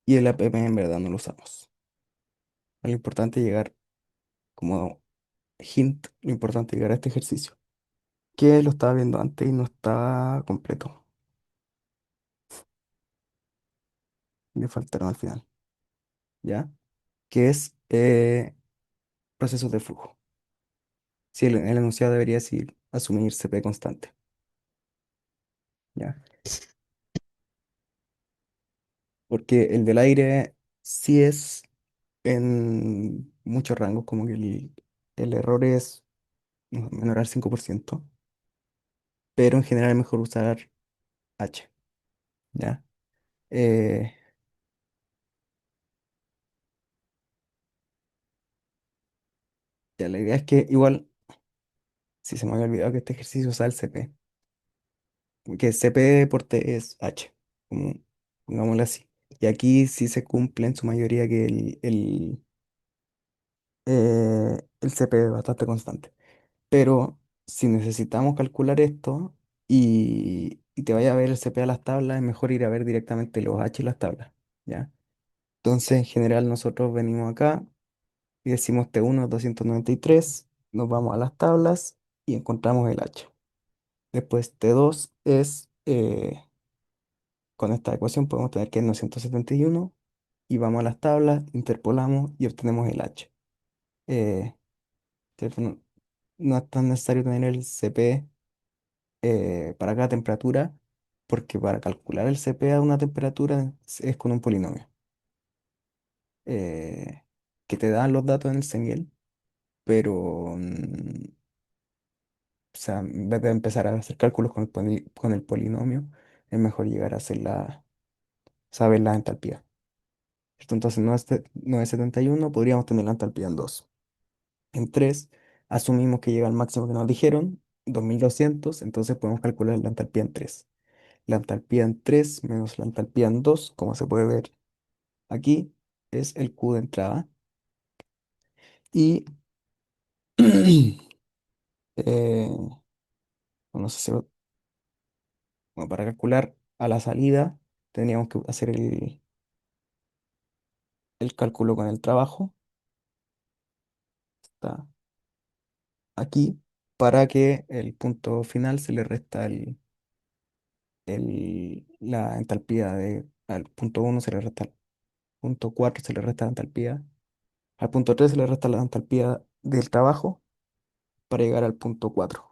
Y el APM en verdad no lo usamos. Lo importante es llegar, como hint, lo importante es llegar a este ejercicio, que lo estaba viendo antes y no estaba completo. Me faltaron al final. ¿Ya? Que es procesos de flujo. Si el enunciado debería decir asumir CP constante. ¿Ya? Porque el del aire sí es en muchos rangos, como que el error es menor al 5%, pero en general es mejor usar H. ¿Ya? Eh, ya, la idea es que igual, si se me había olvidado que este ejercicio usa el CP, que CP por T es H, como, pongámoslo así. Y aquí sí se cumple en su mayoría que el CP es bastante constante. Pero si necesitamos calcular esto y te vaya a ver el CP a las tablas, es mejor ir a ver directamente los H y las tablas, ¿ya? Entonces, en general, nosotros venimos acá y decimos T1 es 293, nos vamos a las tablas y encontramos el H. Después T2 es, con esta ecuación podemos tener que es 971 y vamos a las tablas, interpolamos y obtenemos el H. Eh, ¿Cierto? No es tan necesario tener el CP para cada temperatura, porque para calcular el CP a una temperatura es con un polinomio eh, que te dan los datos en el Cengel, pero o sea, en vez de empezar a hacer cálculos con el polinomio, es mejor llegar a saber la entalpía. ¿Cierto? Entonces, no es 71, podríamos tener la entalpía en 2. En 3 asumimos que llega al máximo que nos dijeron, 2200, entonces podemos calcular la entalpía en 3. La entalpía en 3 menos la entalpía en 2, como se puede ver aquí, es el Q de entrada. Y eh, no sé si, bueno, para calcular a la salida tendríamos que hacer el cálculo con el trabajo. Está aquí, para que el punto final se le resta la entalpía al punto uno se le resta al punto 4 se le resta la entalpía, al punto 3 se le resta la entalpía del trabajo para llegar al punto 4.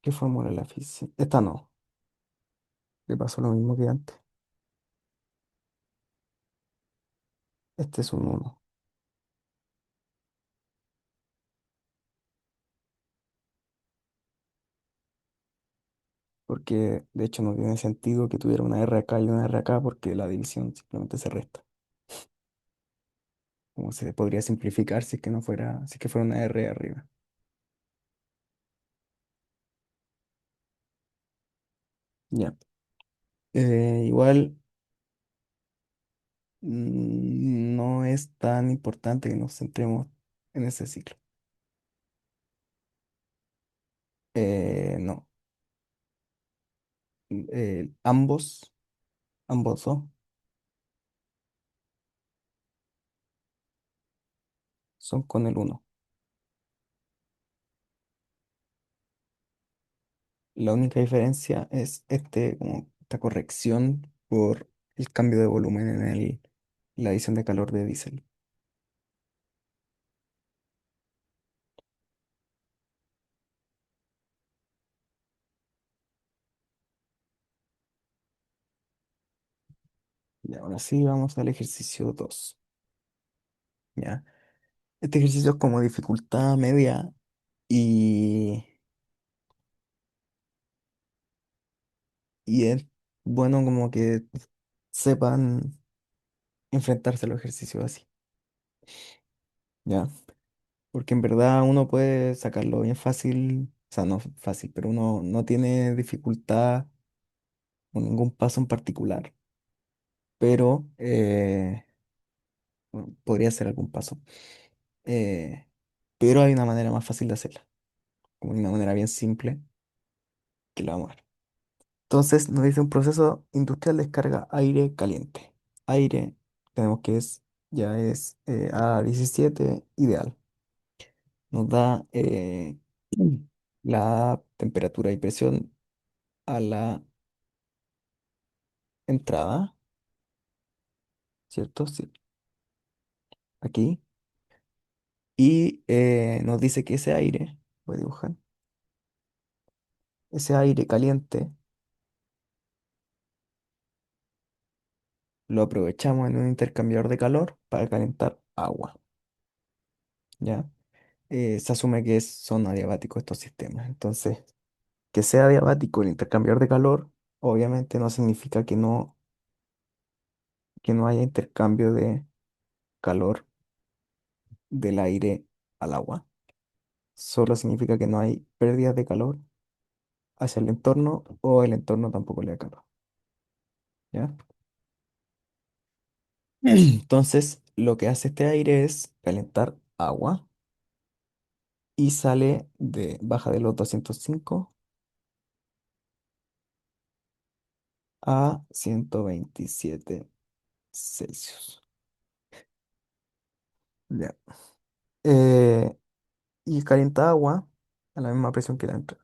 ¿Qué fórmula la física? Esta no, le pasó lo mismo que antes. Este es un uno, porque de hecho no tiene sentido que tuviera una R acá y una R acá porque la división simplemente se resta. Como se podría simplificar si es que no fuera, si es que fuera una R arriba. Ya. Igual no es tan importante que nos centremos en ese ciclo. No. Ambos, ambos dos, son con el uno. La única diferencia es como esta corrección por el cambio de volumen en la adición de calor de diésel. Y ahora sí, vamos al ejercicio 2. ¿Ya? Este ejercicio es como dificultad media y, y es bueno como que sepan enfrentarse a los ejercicios así. ¿Ya? Porque en verdad uno puede sacarlo bien fácil, o sea, no fácil, pero uno no tiene dificultad con ningún paso en particular, pero bueno, podría ser algún paso. eh, pero hay una manera más fácil de hacerla, como una manera bien simple que la vamos a ver. Entonces nos dice un proceso industrial descarga aire caliente. Aire, tenemos que ya es A17 ideal. Nos da la temperatura y presión a la entrada, ¿cierto? Sí, aquí. Y nos dice que ese aire, voy a dibujar, ese aire caliente lo aprovechamos en un intercambiador de calor para calentar agua, ¿ya? Se asume que son adiabáticos estos sistemas. Entonces, que sea adiabático el intercambiador de calor, obviamente no significa que no haya intercambio de calor del aire al agua. Solo significa que no hay pérdidas de calor hacia el entorno o el entorno tampoco le da calor, ¿ya? Entonces, lo que hace este aire es calentar agua y baja de los 205 a 127 Celsius. Ya. Eh, y calienta agua a la misma presión que la entra.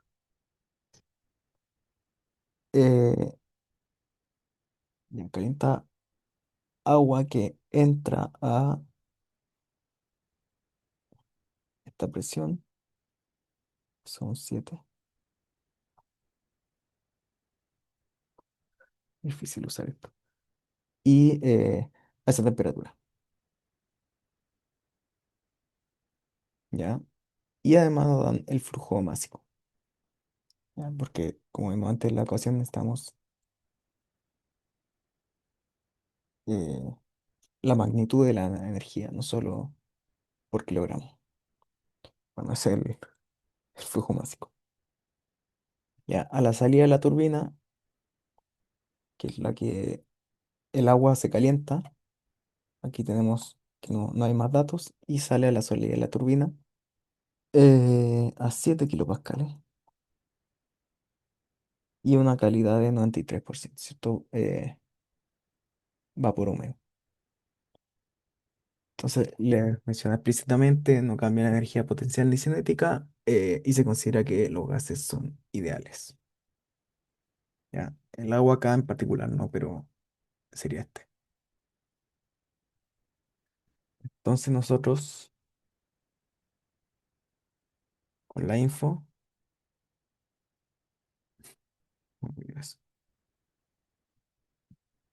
Eh, ya, calienta agua que entra a esta presión, son 7. Difícil usar esto. Y a esa temperatura, ¿ya? Y además nos dan el flujo máximo, ¿ya? Porque como vimos antes en la ecuación, necesitamos eh, la magnitud de la energía, no solo por kilogramo. Bueno, ese es el flujo máximo. Ya, a la salida de la turbina, que es la que el agua se calienta, aquí tenemos que no hay más datos, y sale a la salida de la turbina a 7 kilopascales y una calidad de 93%, ¿cierto? Vapor húmedo. Entonces, le menciona explícitamente, no cambia la energía potencial ni cinética, y se considera que los gases son ideales. ¿Ya? El agua acá en particular no, pero sería este. Entonces nosotros, con la info,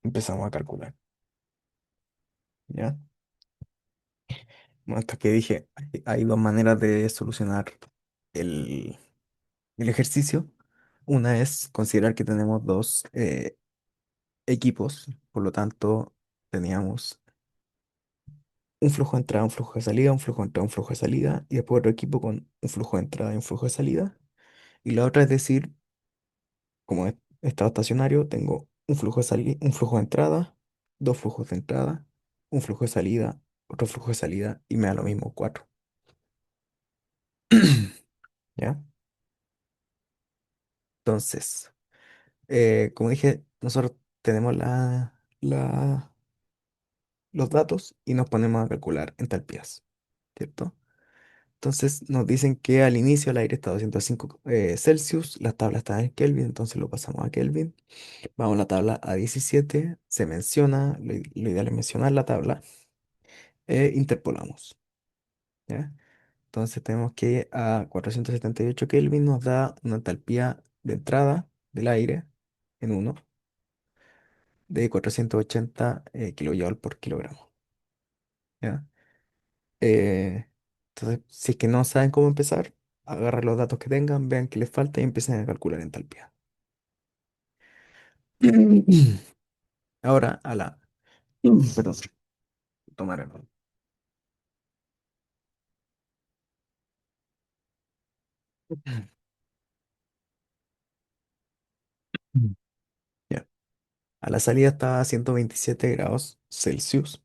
empezamos a calcular. ¿Ya? Bueno, hasta que dije, hay dos maneras de solucionar el, el ejercicio. Una es considerar que tenemos dos equipos, por lo tanto, teníamos un flujo de entrada, un flujo de salida, un flujo de entrada, un flujo de salida, y después otro equipo con un flujo de entrada y un flujo de salida. Y la otra es decir, como es estado estacionario, tengo un flujo de salida, un flujo de entrada, dos flujos de entrada, un flujo de salida, otro flujo de salida, y me da lo mismo, cuatro. ¿Ya? Entonces, como dije, nosotros tenemos los datos y nos ponemos a calcular entalpías, ¿cierto? Entonces nos dicen que al inicio el aire está a 205 Celsius, las tablas están en Kelvin, entonces lo pasamos a Kelvin. Vamos a la tabla a 17, se menciona, lo ideal es mencionar la tabla, interpolamos, ¿ya? Entonces tenemos que a 478 Kelvin nos da una entalpía de entrada del aire en uno de 480 kilojoule por kilogramo, ¿ya? Eh, entonces, si es que no saben cómo empezar, agarran los datos que tengan, vean qué les falta y empiecen a calcular entalpía. Ahora a la... Perdón, tomar el... Ya. A la salida está a 127 grados Celsius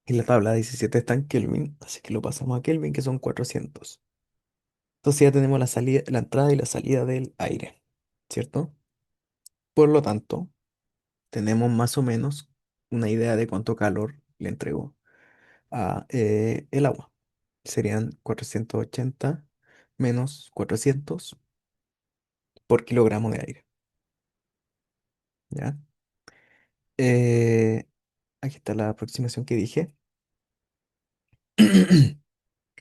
y la tabla 17 está en Kelvin, así que lo pasamos a Kelvin, que son 400. Entonces ya tenemos la salida, la entrada y la salida del aire, ¿cierto? Por lo tanto, tenemos más o menos una idea de cuánto calor le entregó a el agua. Serían 480 menos 400 por kilogramo de aire, ¿ya? Eh, Aquí está la aproximación que dije.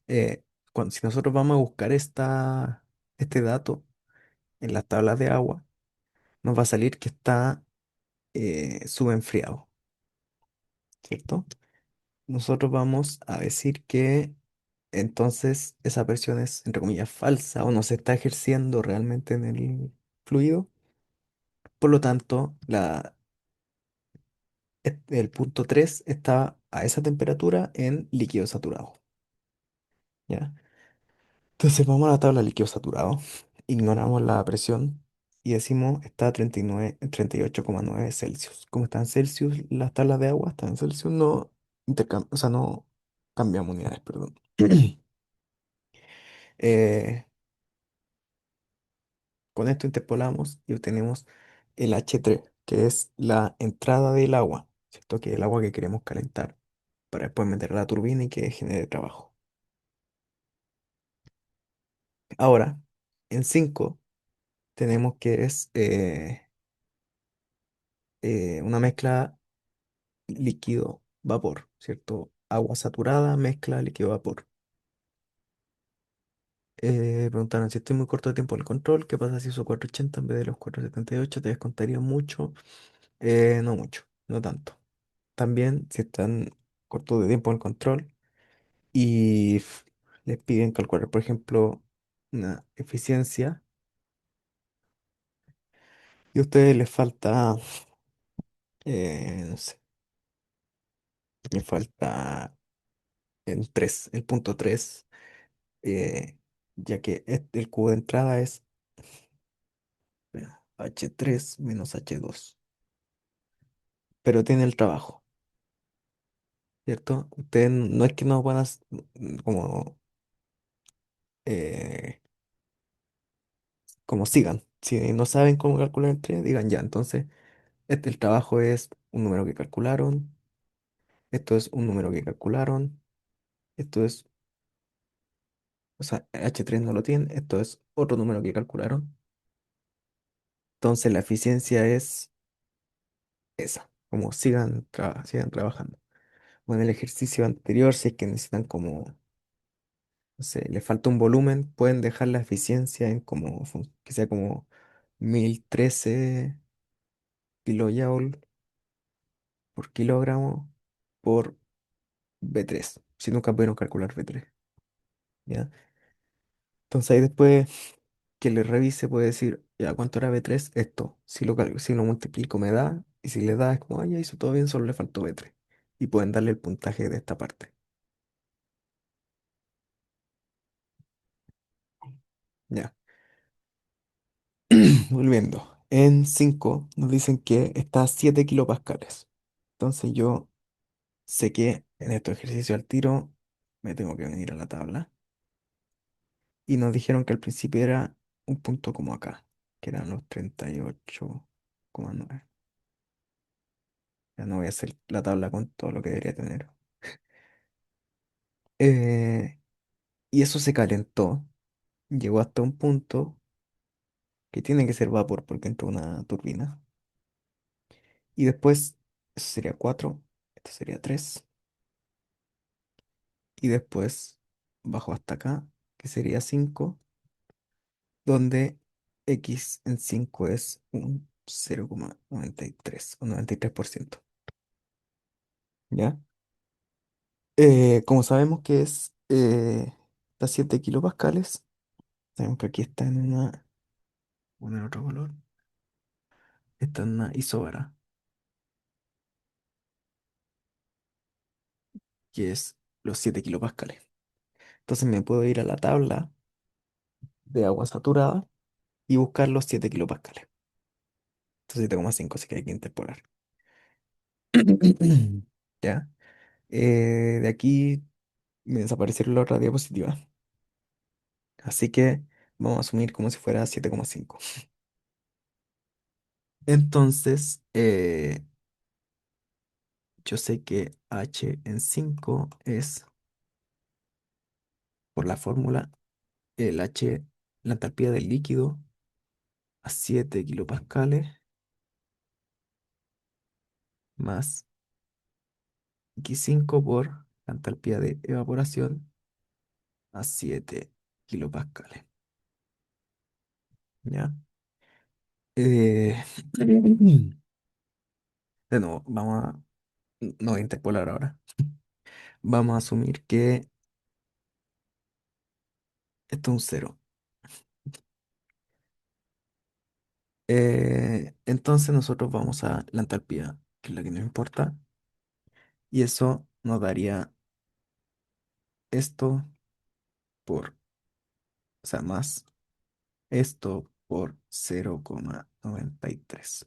Eh, si nosotros vamos a buscar este dato en las tablas de agua, nos va a salir que está subenfriado, ¿cierto? Nosotros vamos a decir que entonces esa presión es, entre comillas, falsa o no se está ejerciendo realmente en el fluido. Por lo tanto, el punto 3 está a esa temperatura en líquido saturado, ¿ya? Entonces vamos a la tabla de líquido saturado, ignoramos la presión y decimos está a 39, 38,9 Celsius. Como está en Celsius, las tablas de agua están en Celsius, no o sea, no cambiamos unidades, perdón. Eh, con esto interpolamos y obtenemos el H3, que es la entrada del agua, ¿cierto? Que es el agua que queremos calentar para después meter a la turbina y que genere trabajo. Ahora, en 5 tenemos que es una mezcla líquido-vapor, ¿cierto? Agua saturada, mezcla líquido-vapor. Preguntaron si estoy muy corto de tiempo en el control, ¿qué pasa si uso 480 en vez de los 478? ¿Te descontaría mucho? No mucho, no tanto. También si están cortos de tiempo en el control y les piden calcular, por ejemplo, una eficiencia y a ustedes les falta, no sé, les falta el punto 3, ya que el cubo de entrada es H3 menos H2, pero tiene el trabajo, ¿cierto? Ustedes no es que no van a, como, eh, como sigan. Si no saben cómo calcular el 3, digan ya, entonces el trabajo es un número que calcularon, esto es un número que calcularon, esto es, o sea, H3 no lo tiene, esto es otro número que calcularon. Entonces la eficiencia es esa, como sigan trabajando. O en el ejercicio anterior, si es que necesitan como, no sé, le falta un volumen, pueden dejar la eficiencia en como, que sea como 1013 kilojoule por kilogramo por V3, si nunca pudieron calcular V3, ¿ya? Entonces ahí después que le revise puede decir, ya, ¿cuánto era V3? Esto. Si lo multiplico me da, y si le da es como, ah, ya hizo todo bien, solo le faltó V3. Y pueden darle el puntaje de esta parte. Ya. Volviendo. En 5 nos dicen que está a 7 kilopascales. Entonces yo sé que en estos ejercicios al tiro me tengo que venir a la tabla. Y nos dijeron que al principio era un punto como acá. que eran los 38,9. Ya no voy a hacer la tabla con todo lo que debería tener. Eh, y eso se calentó, llegó hasta un punto que tiene que ser vapor porque entró una turbina. Y después, eso sería 4, esto sería 3. Y después bajo hasta acá, que sería 5, donde x en 5 es un 0,93 o 93%. ¿Ya? Como sabemos que es está 7 kilopascales, sabemos que aquí está en una, poner otro color, está en una isóbara, que es los 7 kilopascales. Entonces me puedo ir a la tabla de agua saturada y buscar los 7 kilopascales. Entonces 7,5, así que hay que interpolar. ¿Ya? De aquí me desaparecieron las otras diapositivas. Así que vamos a asumir como si fuera 7,5. Entonces, yo sé que H en 5 es, por la fórmula, el H, la entalpía del líquido a 7 kilopascales más X5 por la entalpía de evaporación a 7 kilopascales. ¿Ya? Eh, de nuevo, no voy a interpolar ahora. Vamos a asumir que esto es un cero. Entonces nosotros vamos a la entalpía, que es la que nos importa, y eso nos daría esto por, o sea, más esto por 0,93.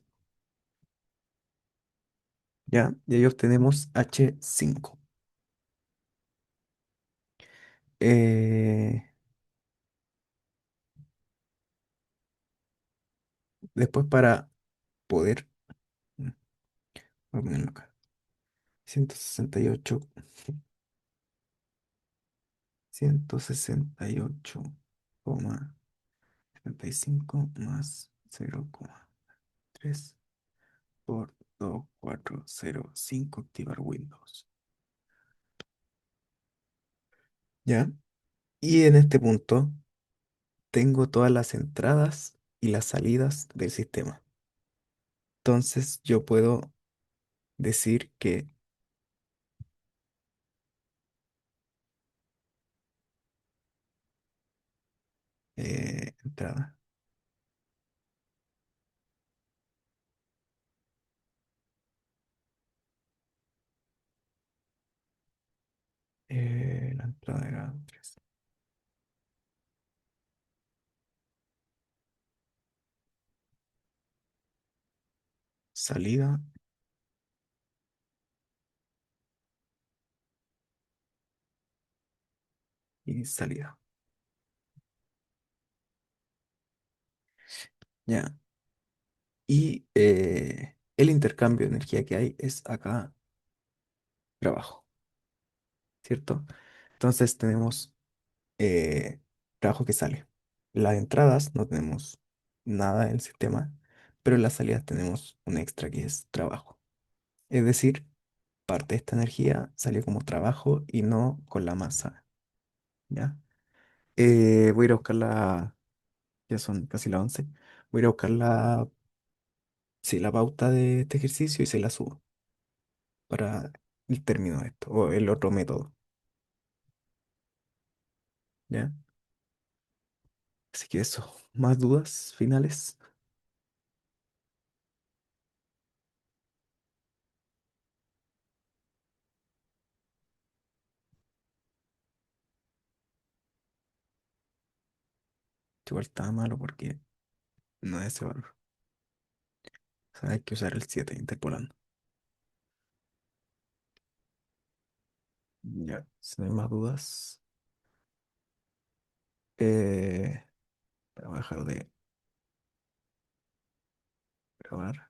¿Ya? Y ahí obtenemos H5. Eh, Después para poder, voy a ponerlo acá, 168, 168,75 más 0,3 por 2405 activar Windows. ¿Ya? Y en este punto tengo todas las entradas y las salidas del sistema. Entonces yo puedo decir que entrada, la entrada era 3, salida y salida. ¿Ya? Y el intercambio de energía que hay es acá abajo, ¿cierto? Entonces tenemos trabajo que sale. Las entradas no tenemos nada en el sistema, pero en las salidas tenemos un extra que es trabajo. Es decir, parte de esta energía salió como trabajo y no con la masa, ¿ya? Voy a ir a buscar ya son casi las 11. Voy a ir a buscar sí, la pauta de este ejercicio y se la subo para el término de esto, o el otro método, ¿ya? Así que eso, ¿más dudas finales? Igual está malo porque no es ese valor. O sea, hay que usar el 7 interpolando. Ya, si no hay más dudas, voy a dejar de Grabar.